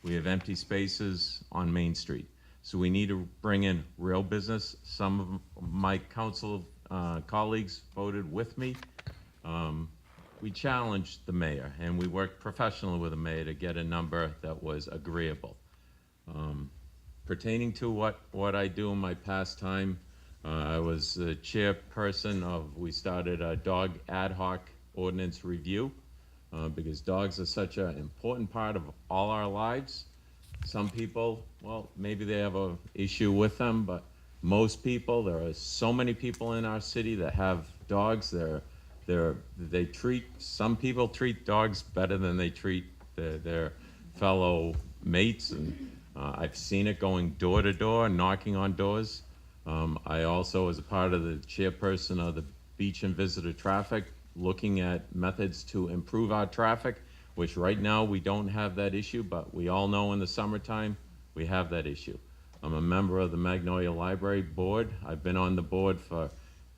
We have empty spaces on Main Street. So we need to bring in real business. Some of my council colleagues voted with me. We challenged the mayor, and we worked professionally with the mayor to get a number that was agreeable. Pertaining to what I do in my pastime, I was the chairperson we started a dog ad hoc ordinance review because dogs are such an important part of all our lives. Some people, well, maybe they have an issue with them, but most people, there are so many people in our city that have dogs. Some people treat dogs better than they treat their fellow mates, and I've seen it going door to door, knocking on doors. I also, as a part of the chairperson of the beach and visitor traffic, looking at methods to improve our traffic, which right now we don't have that issue, but we all know in the summertime we have that issue. I'm a member of the Magnolia Library Board. I've been on the board for,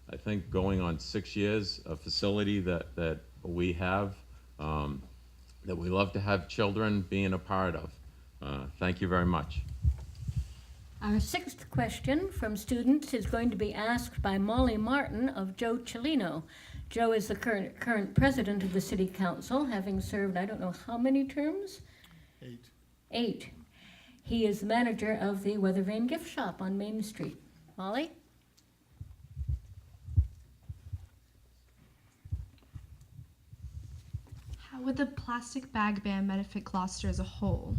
I think, going on 6 years, a facility that we have, that we love to have children being a part of. Thank you very much.
Our sixth question from students is going to be asked by Molly Martin of Joe Cellino. Joe is the current president of the City Council, having served I don't know how many terms? 8. He is the manager of the Weather Vane Gift Shop on Main Street. Molly?
How would the plastic bag ban benefit Gloucester as a whole?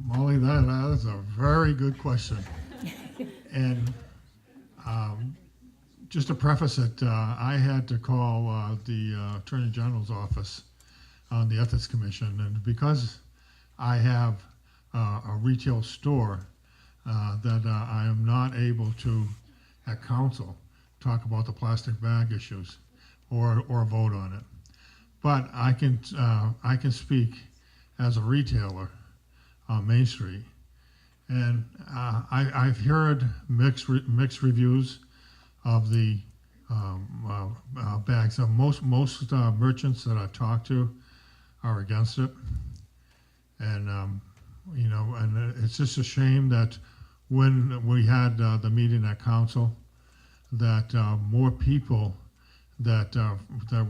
Molly, that is a very good question. And just to preface it, I had to call the Attorney General's office on the Ethics Commission, and because I have a retail store, that I am not able to, at council, talk about the plastic bag issues or vote on it. But I can speak as a retailer on Main Street, and I've heard mixed reviews of the bags. Most merchants that I've talked to are against it, and and it's just a shame that when we had the meeting at council, that more people that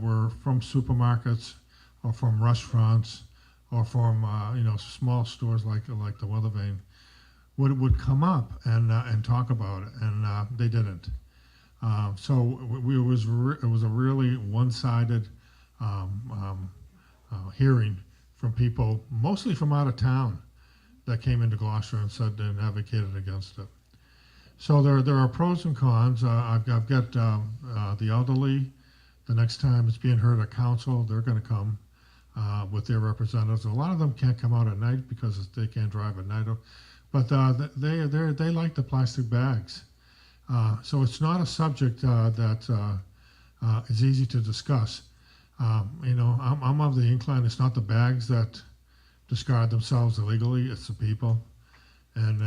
were from supermarkets or from restaurants or from small stores like the Weather Vane would come up and talk about it, and they didn't. So it was a really one-sided hearing from people, mostly from out of town, that came into Gloucester and said and advocated against it. So there are pros and cons. I've got the elderly. The next time it's being heard at council, they're going to come with their representatives. A lot of them can't come out at night because they can't drive at night, but they like the plastic bags. So it's not a subject that is easy to discuss. I'm of the incline. It's not the bags that discard themselves illegally; it's the people. And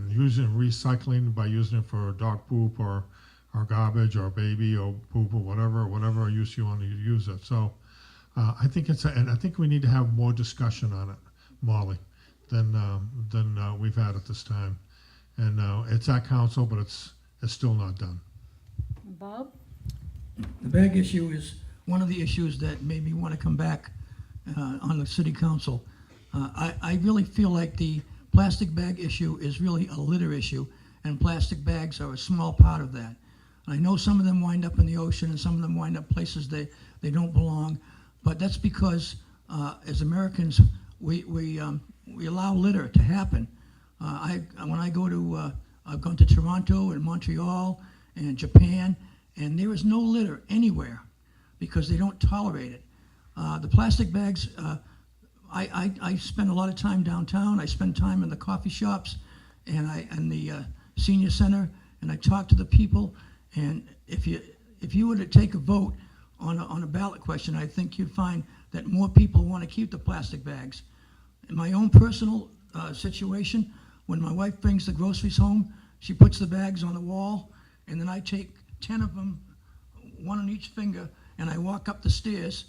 using recycling by using it for dog poop or garbage or baby or poop or whatever use you want to use it. So I think and I think we need to have more discussion on it, Molly, than we've had at this time. And it's at council, but it's still not done.
Bob?
The bag issue is one of the issues that made me want to come back on the city council. I really feel like the plastic bag issue is really a litter issue, and plastic bags are a small part of that. I know some of them wind up in the ocean, and some of them wind up places they don't belong, but that's because as Americans, we allow litter to happen. When I go to, I've gone to Toronto and Montreal and Japan, and there is no litter anywhere because they don't tolerate it. The plastic bags, I spend a lot of time downtown. I spend time in the coffee shops and the senior center, and I talk to the people. And if you were to take a vote on a ballot question, I think you'd find that more people want to keep the plastic bags. In my own personal situation, when my wife brings the groceries home, she puts the bags on the wall, and then I take 10 of them, one on each finger, and I walk up the stairs.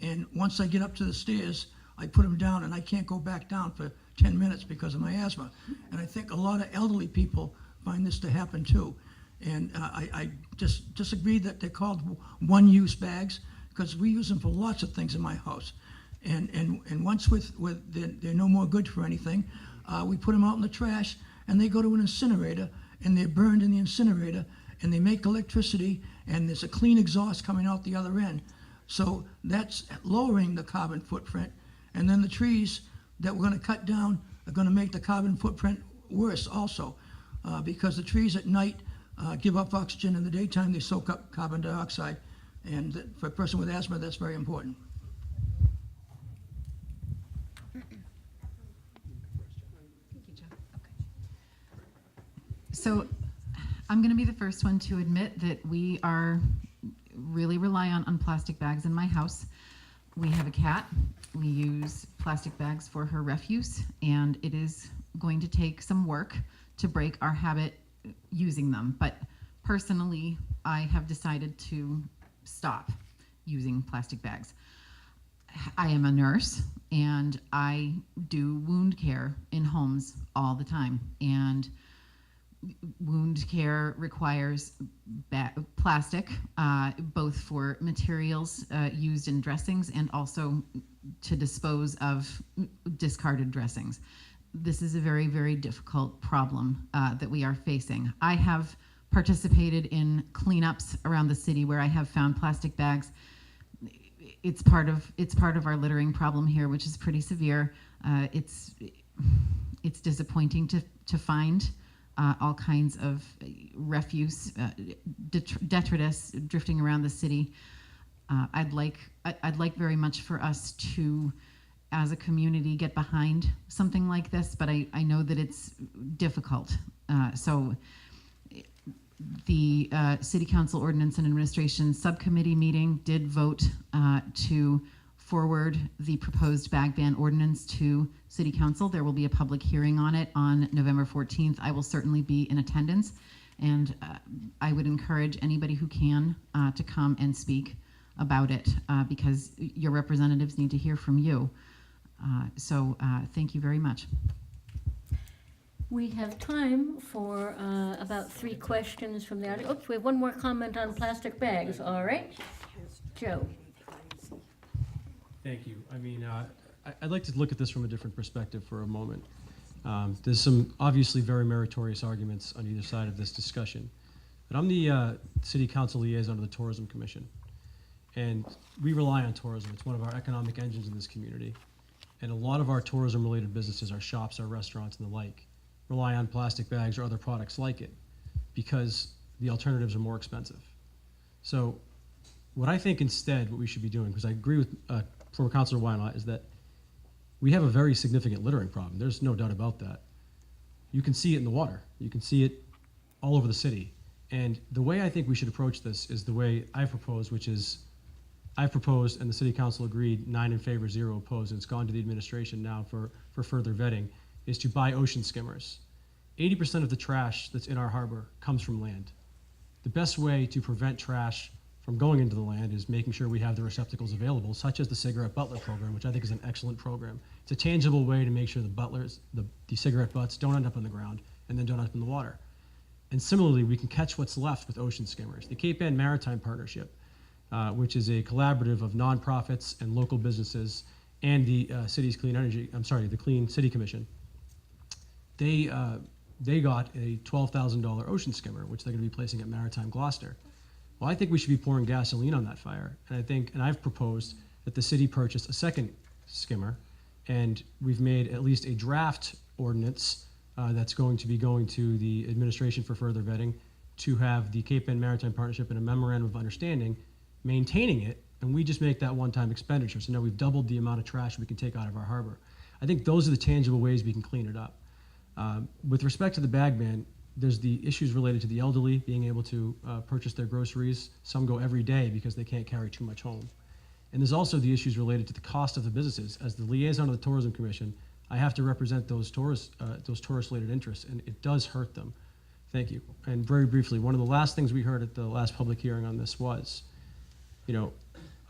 And once I get up to the stairs, I put them down, and I can't go back down for 10 minutes because of my asthma. And I think a lot of elderly people find this to happen too. And I just disagree that they're called one-use bags, because we use them for lots of things in my house. And once they're no more good for anything, we put them out in the trash, and they go to an incinerator, and they're burned in the incinerator, and they make electricity, and there's a clean exhaust coming out the other end. So that's lowering the carbon footprint. And then the trees that we're going to cut down are going to make the carbon footprint worse also, because the trees at night give up oxygen. In the daytime, they soak up carbon dioxide. And for a person with asthma, that's very important.
So I'm going to be the first one to admit that we really rely on plastic bags in my house. We have a cat. We use plastic bags for her refuse, and it is going to take some work to break our habit using them. But personally, I have decided to stop using plastic bags. I am a nurse, and I do wound care in homes all the time. And wound care requires plastic, both for materials used in dressings and also to dispose of discarded dressings. This is a very, very difficult problem that we are facing. I have participated in cleanups around the city where I have found plastic bags. It's part of our littering problem here, which is pretty severe. It's disappointing to find all kinds of refuse, detritus drifting around the city. I'd like very much for us to, as a community, get behind something like this, but I know that it's difficult. So the City Council Ordinance and Administration Subcommittee meeting did vote to forward the proposed bag ban ordinance to City Council. There will be a public hearing on it on November 14th. I will certainly be in attendance, and I would encourage anybody who can to come and speak about it because your representatives need to hear from you. So thank you very much.
We have time for about 3 questions from the audience. Oops, we have one more comment on plastic bags. All right. Joe.
Thank you. I mean, I'd like to look at this from a different perspective for a moment. There's some obviously very meritorious arguments on either side of this discussion. But I'm the City Council liaison to the Tourism Commission. And we rely on tourism. It's one of our economic engines in this community. And a lot of our tourism-related businesses, our shops, our restaurants, and the like, rely on plastic bags or other products like it because the alternatives are more expensive. So what I think instead what we should be doing, because I agree with former Councilor Wynot, is that we have a very significant littering problem. There's no doubt about that. You can see it in the water. You can see it all over the city. And the way I think we should approach this is the way I've proposed, which is I've proposed, and the City Council agreed, 9 in favor, 0 opposed, and it's gone to the administration now for further vetting, is to buy ocean skimmers. 80% of the trash that's in our harbor comes from land. The best way to prevent trash from going into the land is making sure we have the receptacles available, such as the Cigarette Butler program, which I think is an excellent program. It's a tangible way to make sure the butlers, the cigarette butts don't end up on the ground and then don't end up in the water. And similarly, we can catch what's left with ocean skimmers. The Cape Ann Maritime Partnership, which is a collaborative of nonprofits and local businesses and the city's the Clean City Commission. They got a $12,000 ocean skimmer, which they're going to be placing at Maritime Gloucester. Well, I think we should be pouring gasoline on that fire, and I've proposed that the city purchase a second skimmer, and we've made at least a draft ordinance that's going to be going to the administration for further vetting to have the Cape Ann Maritime Partnership in a memorandum of understanding maintaining it, and we just make that one-time expenditure. So now we've doubled the amount of trash we can take out of our harbor. I think those are the tangible ways we can clean it up. With respect to the bag ban, there's the issues related to the elderly being able to purchase their groceries. Some go every day because they can't carry too much home. And there's also the issues related to the cost of the businesses. As the liaison of the Tourism Commission, I have to represent those tourist-related interests, and it does hurt them. Thank you. And very briefly, one of the last things we heard at the last public hearing on this was,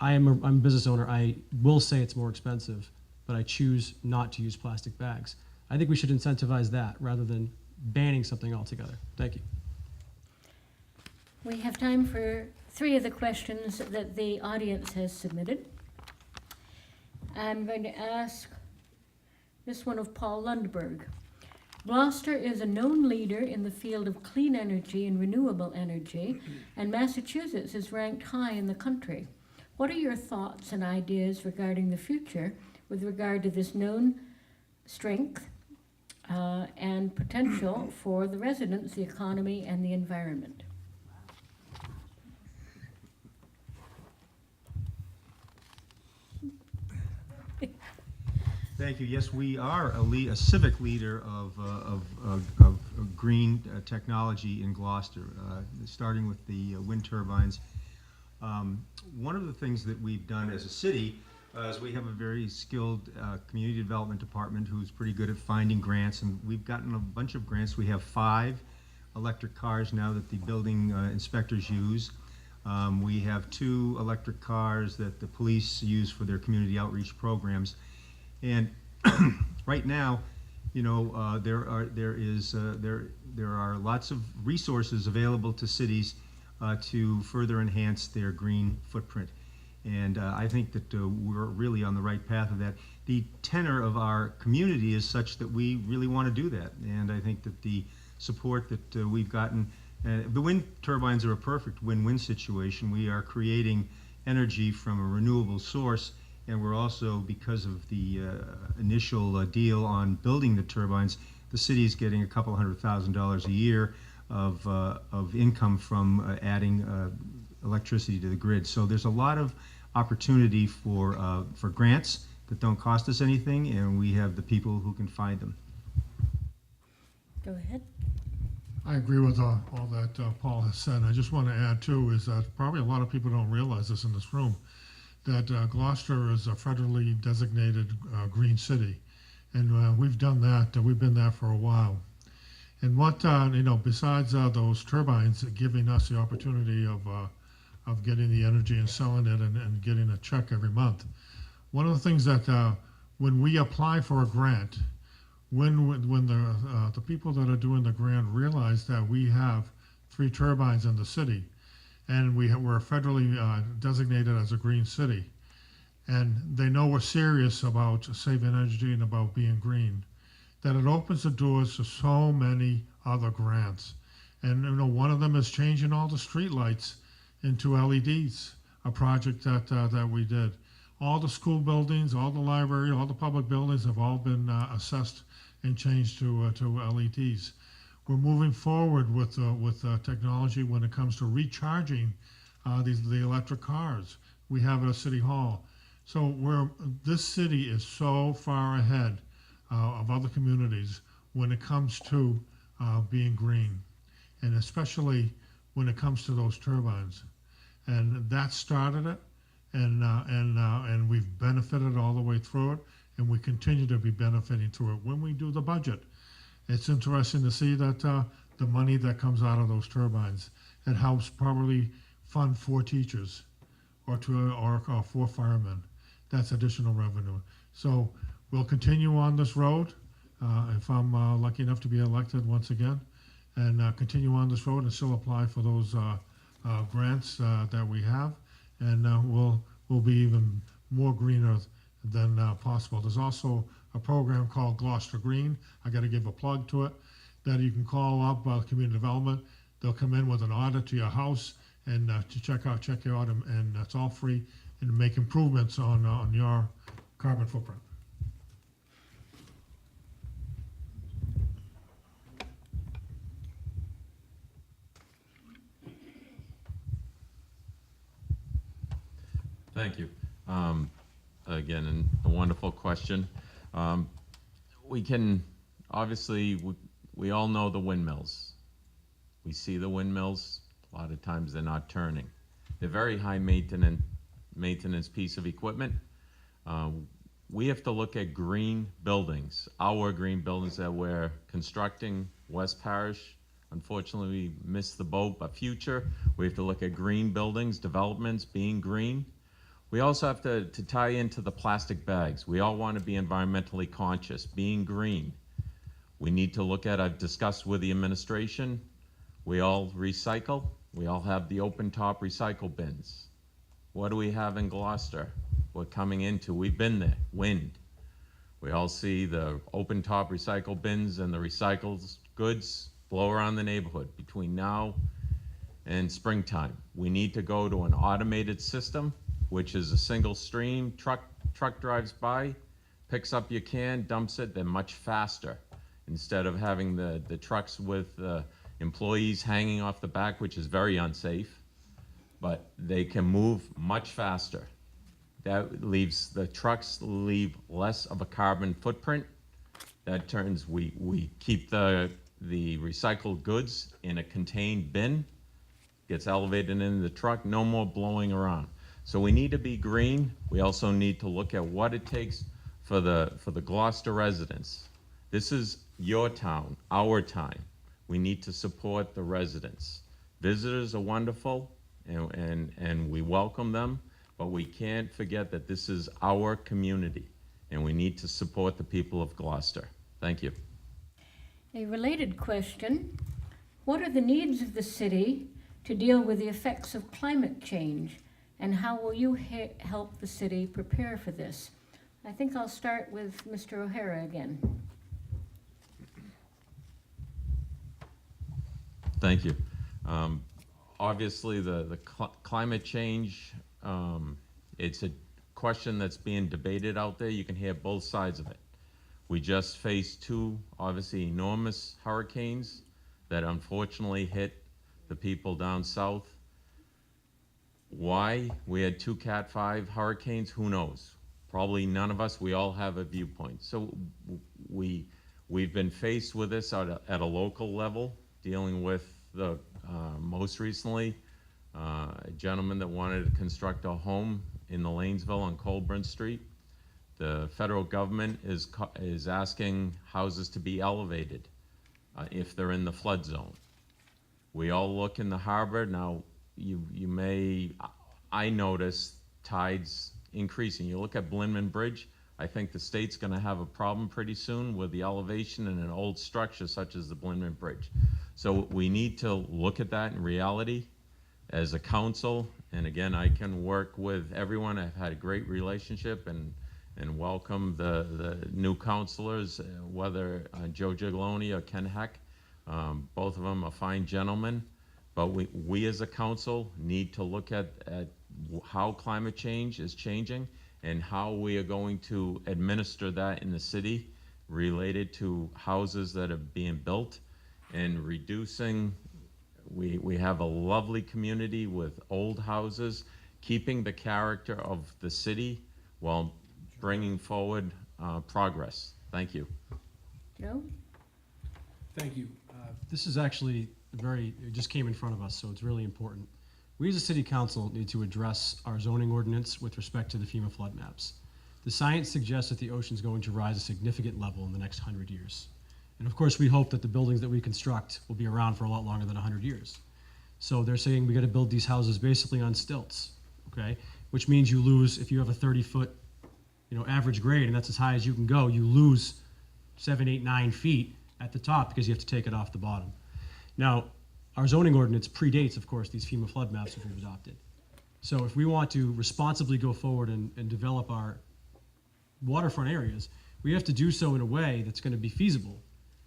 I'm a business owner. I will say it's more expensive, but I choose not to use plastic bags. I think we should incentivize that rather than banning something altogether. Thank you.
We have time for 3 of the questions that the audience has submitted. I'm going to ask this one of Paul Lundberg. Gloucester is a known leader in the field of clean energy and renewable energy, and Massachusetts is ranked high in the country. What are your thoughts and ideas regarding the future with regard to this known strength and potential for the residents, the economy, and the environment?
Thank you. Yes, we are a civic leader of green technology in Gloucester, starting with the wind turbines. One of the things that we've done as a city is we have a very skilled community development department who's pretty good at finding grants, and we've gotten a bunch of grants. We have 5 electric cars now that the building inspectors use. We have 2 electric cars that the police use for their community outreach programs. And right now, there are lots of resources available to cities to further enhance their green footprint. And I think that we're really on the right path of that. The tenor of our community is such that we really want to do that. And I think that the support that we've gotten, the wind turbines are a perfect win-win situation. We are creating energy from a renewable source, and we're also, because of the initial deal on building the turbines, the city is getting a couple $100,000 a year of income from adding electricity to the grid. So there's a lot of opportunity for grants that don't cost us anything, and we have the people who can find them.
Go ahead.
I agree with all that Paul has said. I just want to add, too, is that probably a lot of people don't realize this in this room, that Gloucester is a federally designated green city. And we've done that. We've been there for a while. And what, besides those turbines giving us the opportunity of getting the energy and selling it and getting a check every month, one of the things that when we apply for a grant, when the people that are doing the grant realize that we have 3 turbines in the city, and we're federally designated as a green city, and they know we're serious about saving energy and about being green, that it opens the doors to so many other grants. And one of them is changing all the streetlights into LEDs, a project that we did. All the school buildings, all the library, all the public buildings have all been assessed and changed to LEDs. We're moving forward with technology when it comes to recharging the electric cars. We have it at City Hall. So this city is so far ahead of other communities when it comes to being green, and especially when it comes to those turbines. And that started it, and we've benefited all the way through it, and we continue to be benefiting through it. When we do the budget, it's interesting to see that the money that comes out of those turbines, it helps probably fund 4 teachers or 4 firemen. That's additional revenue. So we'll continue on this road if I'm lucky enough to be elected once again, and continue on this road and still apply for those grants that we have, and we'll be even more greener than possible. There's also a program called Gloucester Green. I got to give a plug to it, that you can call up community development. They'll come in with an audit to your house and to check you out, and it's all free, and make improvements on your carbon footprint.
Thank you. Again, a wonderful question. We can, obviously, we all know the windmills. We see the windmills. A lot of times they're not turning. They're very high maintenance piece of equipment. We have to look at green buildings, our green buildings that we're constructing. West Parish, unfortunately, we missed the boat, but future, we have to look at green buildings, developments being green. We also have to tie into the plastic bags. We all want to be environmentally conscious, being green. We need to look at, I've discussed with the administration, we all recycle. We all have the open top recycle bins. What do we have in Gloucester? We're coming into, we've been there, wind. We all see the open top recycle bins and the recycled goods blow around the neighborhood between now and springtime. We need to go to an automated system, which is a single stream. Truck drives by, picks up your can, dumps it. They're much faster. Instead of having the trucks with employees hanging off the back, which is very unsafe, but they can move much faster. That leaves, the trucks leave less of a carbon footprint. That turns, we keep the recycled goods in a contained bin, gets elevated into the truck, no more blowing around. So we need to be green. We also need to look at what it takes for the Gloucester residents. This is your town, our time. We need to support the residents. Visitors are wonderful, and we welcome them, but we can't forget that this is our community, and we need to support the people of Gloucester. Thank you.
A related question: what are the needs of the city to deal with the effects of climate change, and how will you help the city prepare for this? I think I'll start with Mr. O'Hara again.
Thank you. Obviously, the climate change, it's a question that's being debated out there. You can hear both sides of it. We just faced 2, obviously, enormous hurricanes that unfortunately hit the people down south. Why we had 2 Cat 5 hurricanes, who knows? Probably none of us. We all have a viewpoint. So we've been faced with this at a local level, dealing with the most recently a gentleman that wanted to construct a home in the Lanesville on Colburn Street. The federal government is asking houses to be elevated if they're in the flood zone. We all look in the harbor now. I notice tides increasing. You look at Blinman Bridge, I think the state's gonna have a problem pretty soon with the elevation in an old structure such as the Blinman Bridge. So we need to look at that in reality as a council. And again, I can work with everyone. I've had a great relationship, and and welcome the new councilors, whether Joe Gigloni or Ken Heck. Both of them are fine gentlemen, but we as a council need to look at how climate change is changing and how we are going to administer that in the city related to houses that are being built and reducing. We have a lovely community with old houses, keeping the character of the city while bringing forward progress. Thank you.
Joe?
Thank you. This is actually it just came in front of us, so it's really important. We as a city council need to address our zoning ordinance with respect to the FEMA flood maps. The science suggests that the ocean's going to rise a significant level in the next 100 years. And of course, we hope that the buildings that we construct will be around for a lot longer than 100 years. So they're saying we got to build these houses basically on stilts, okay? Which means you lose, if you have a 30-foot, average grade, and that's as high as you can go, you lose 7, 8, 9 feet at the top because you have to take it off the bottom. Now, our zoning ordinance predates, of course, these FEMA flood maps which we've adopted. So if we want to responsibly go forward and develop our waterfront areas, we have to do so in a way that's going to be feasible,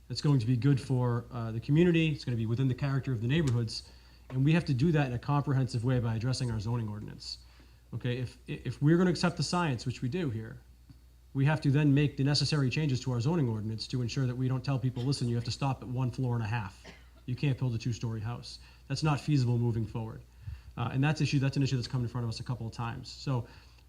that's going to be good for the community, it's going to be within the character of the neighborhoods, and we have to do that in a comprehensive way by addressing our zoning ordinance. Okay, if we're going to accept the science, which we do here, we have to then make the necessary changes to our zoning ordinance to ensure that we don't tell people, listen, you have to stop at 1.5 floors. You can't build a 2-story house. That's not feasible moving forward. And that's an issue that's come in front of us a couple of times. So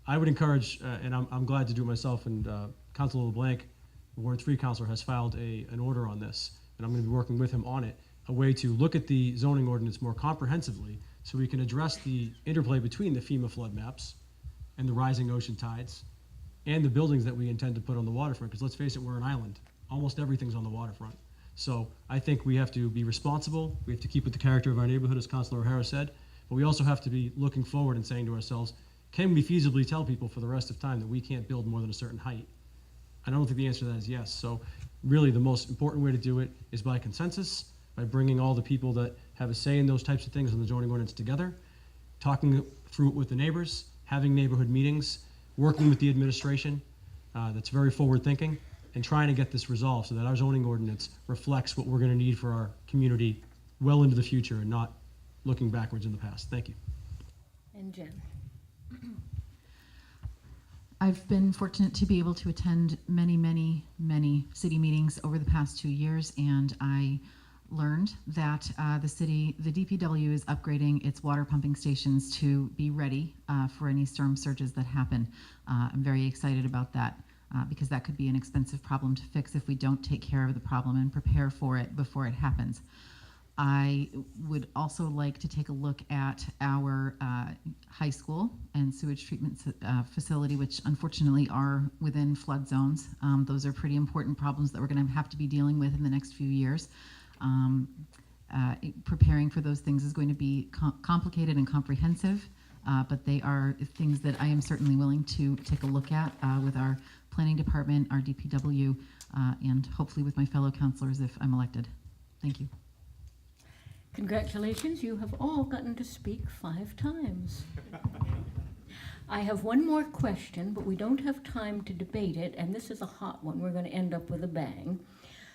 I would encourage, and I'm glad to do it myself, and Councilor LeBlanc, the Ward 3 councilor, has filed an order on this, and I'm going to be working with him on it, a way to look at the zoning ordinance more comprehensively so we can address the interplay between the FEMA flood maps and the rising ocean tides and the buildings that we intend to put on the waterfront, because let's face it, we're an island. Almost everything's on the waterfront. So I think we have to be responsible. We have to keep with the character of our neighborhood, as Councilor O'Hara said, but we also have to be looking forward and saying to ourselves, can we feasibly tell people for the rest of time that we can't build more than a certain height? I don't think the answer to that is yes. So really the most important way to do it is by consensus, by bringing all the people that have a say in those types of things in the zoning ordinance together, talking through it with the neighbors, having neighborhood meetings, working with the administration that's very forward thinking, and trying to get this resolved so that our zoning ordinance reflects what we're going to need for our community well into the future and not looking backwards in the past. Thank you.
And Jen?
I've been fortunate to be able to attend many, many, many city meetings over the past 2 years, and I learned that the DPW is upgrading its water pumping stations to be ready for any storm surges that happen. I'm very excited about that because that could be an expensive problem to fix if we don't take care of the problem and prepare for it before it happens. I would also like to take a look at our high school and sewage treatment facility, which unfortunately are within flood zones. Those are pretty important problems that we're going to have to be dealing with in the next few years. Preparing for those things is going to be complicated and comprehensive, but they are things that I am certainly willing to take a look at with our planning department, our DPW, and hopefully with my fellow councilors if I'm elected. Thank you.
Congratulations, you have all gotten to speak 5 times. I have one more question, but we don't have time to debate it, and this is a hot one. We're going to end up with a bang.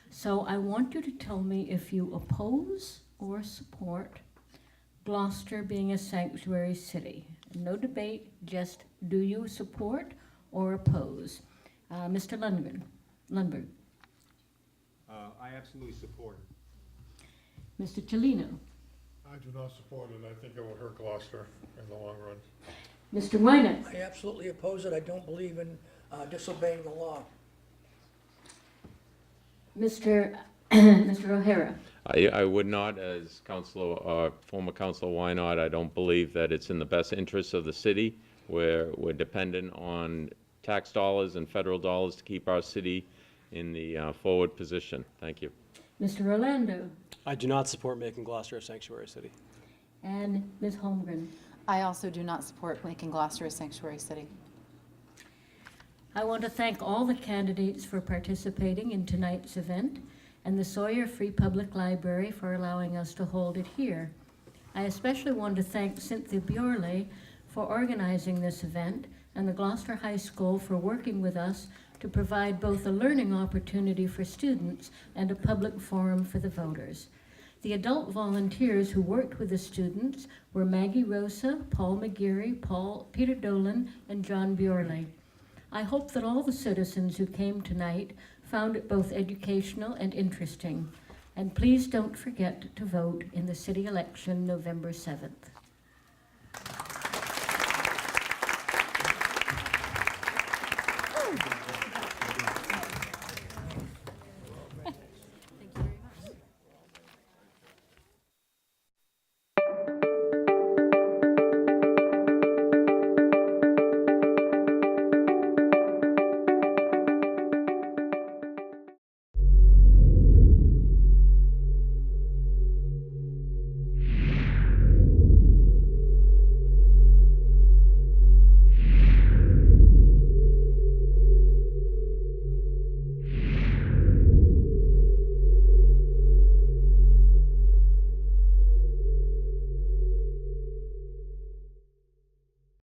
So I want you to tell me if you oppose or support Gloucester being a sanctuary city. No debate, just do you support or oppose? Mr. Lundberg.
I absolutely support it.
Mr. Cellino.
I do not support it. I think it will hurt Gloucester in the long run.
Mr. Wynant.
I absolutely oppose it. I don't believe in disobeying the law.
Mr. O'Hara.
I would not, as former Councilor Wynot, I don't believe that it's in the best interest of the city. We're dependent on tax dollars and federal dollars to keep our city in the forward position. Thank you.
Mr. Orlando.
I do not support making Gloucester a sanctuary city.
And Ms. Holmgren.
I also do not support making Gloucester a sanctuary city.
I want to thank all the candidates for participating in tonight's event and the Sawyer Free Public Library for allowing us to hold it here. I especially want to thank Cynthia Bjorley for organizing this event, and the Gloucester High School for working with us to provide both a learning opportunity for students and a public forum for the voters. The adult volunteers who worked with the students were Maggie Rosa, Paul McGeary, Peter Dolan, and John Bjorley. I hope that all the citizens who came tonight found it both educational and interesting. And please don't forget to vote in the city election November 7th.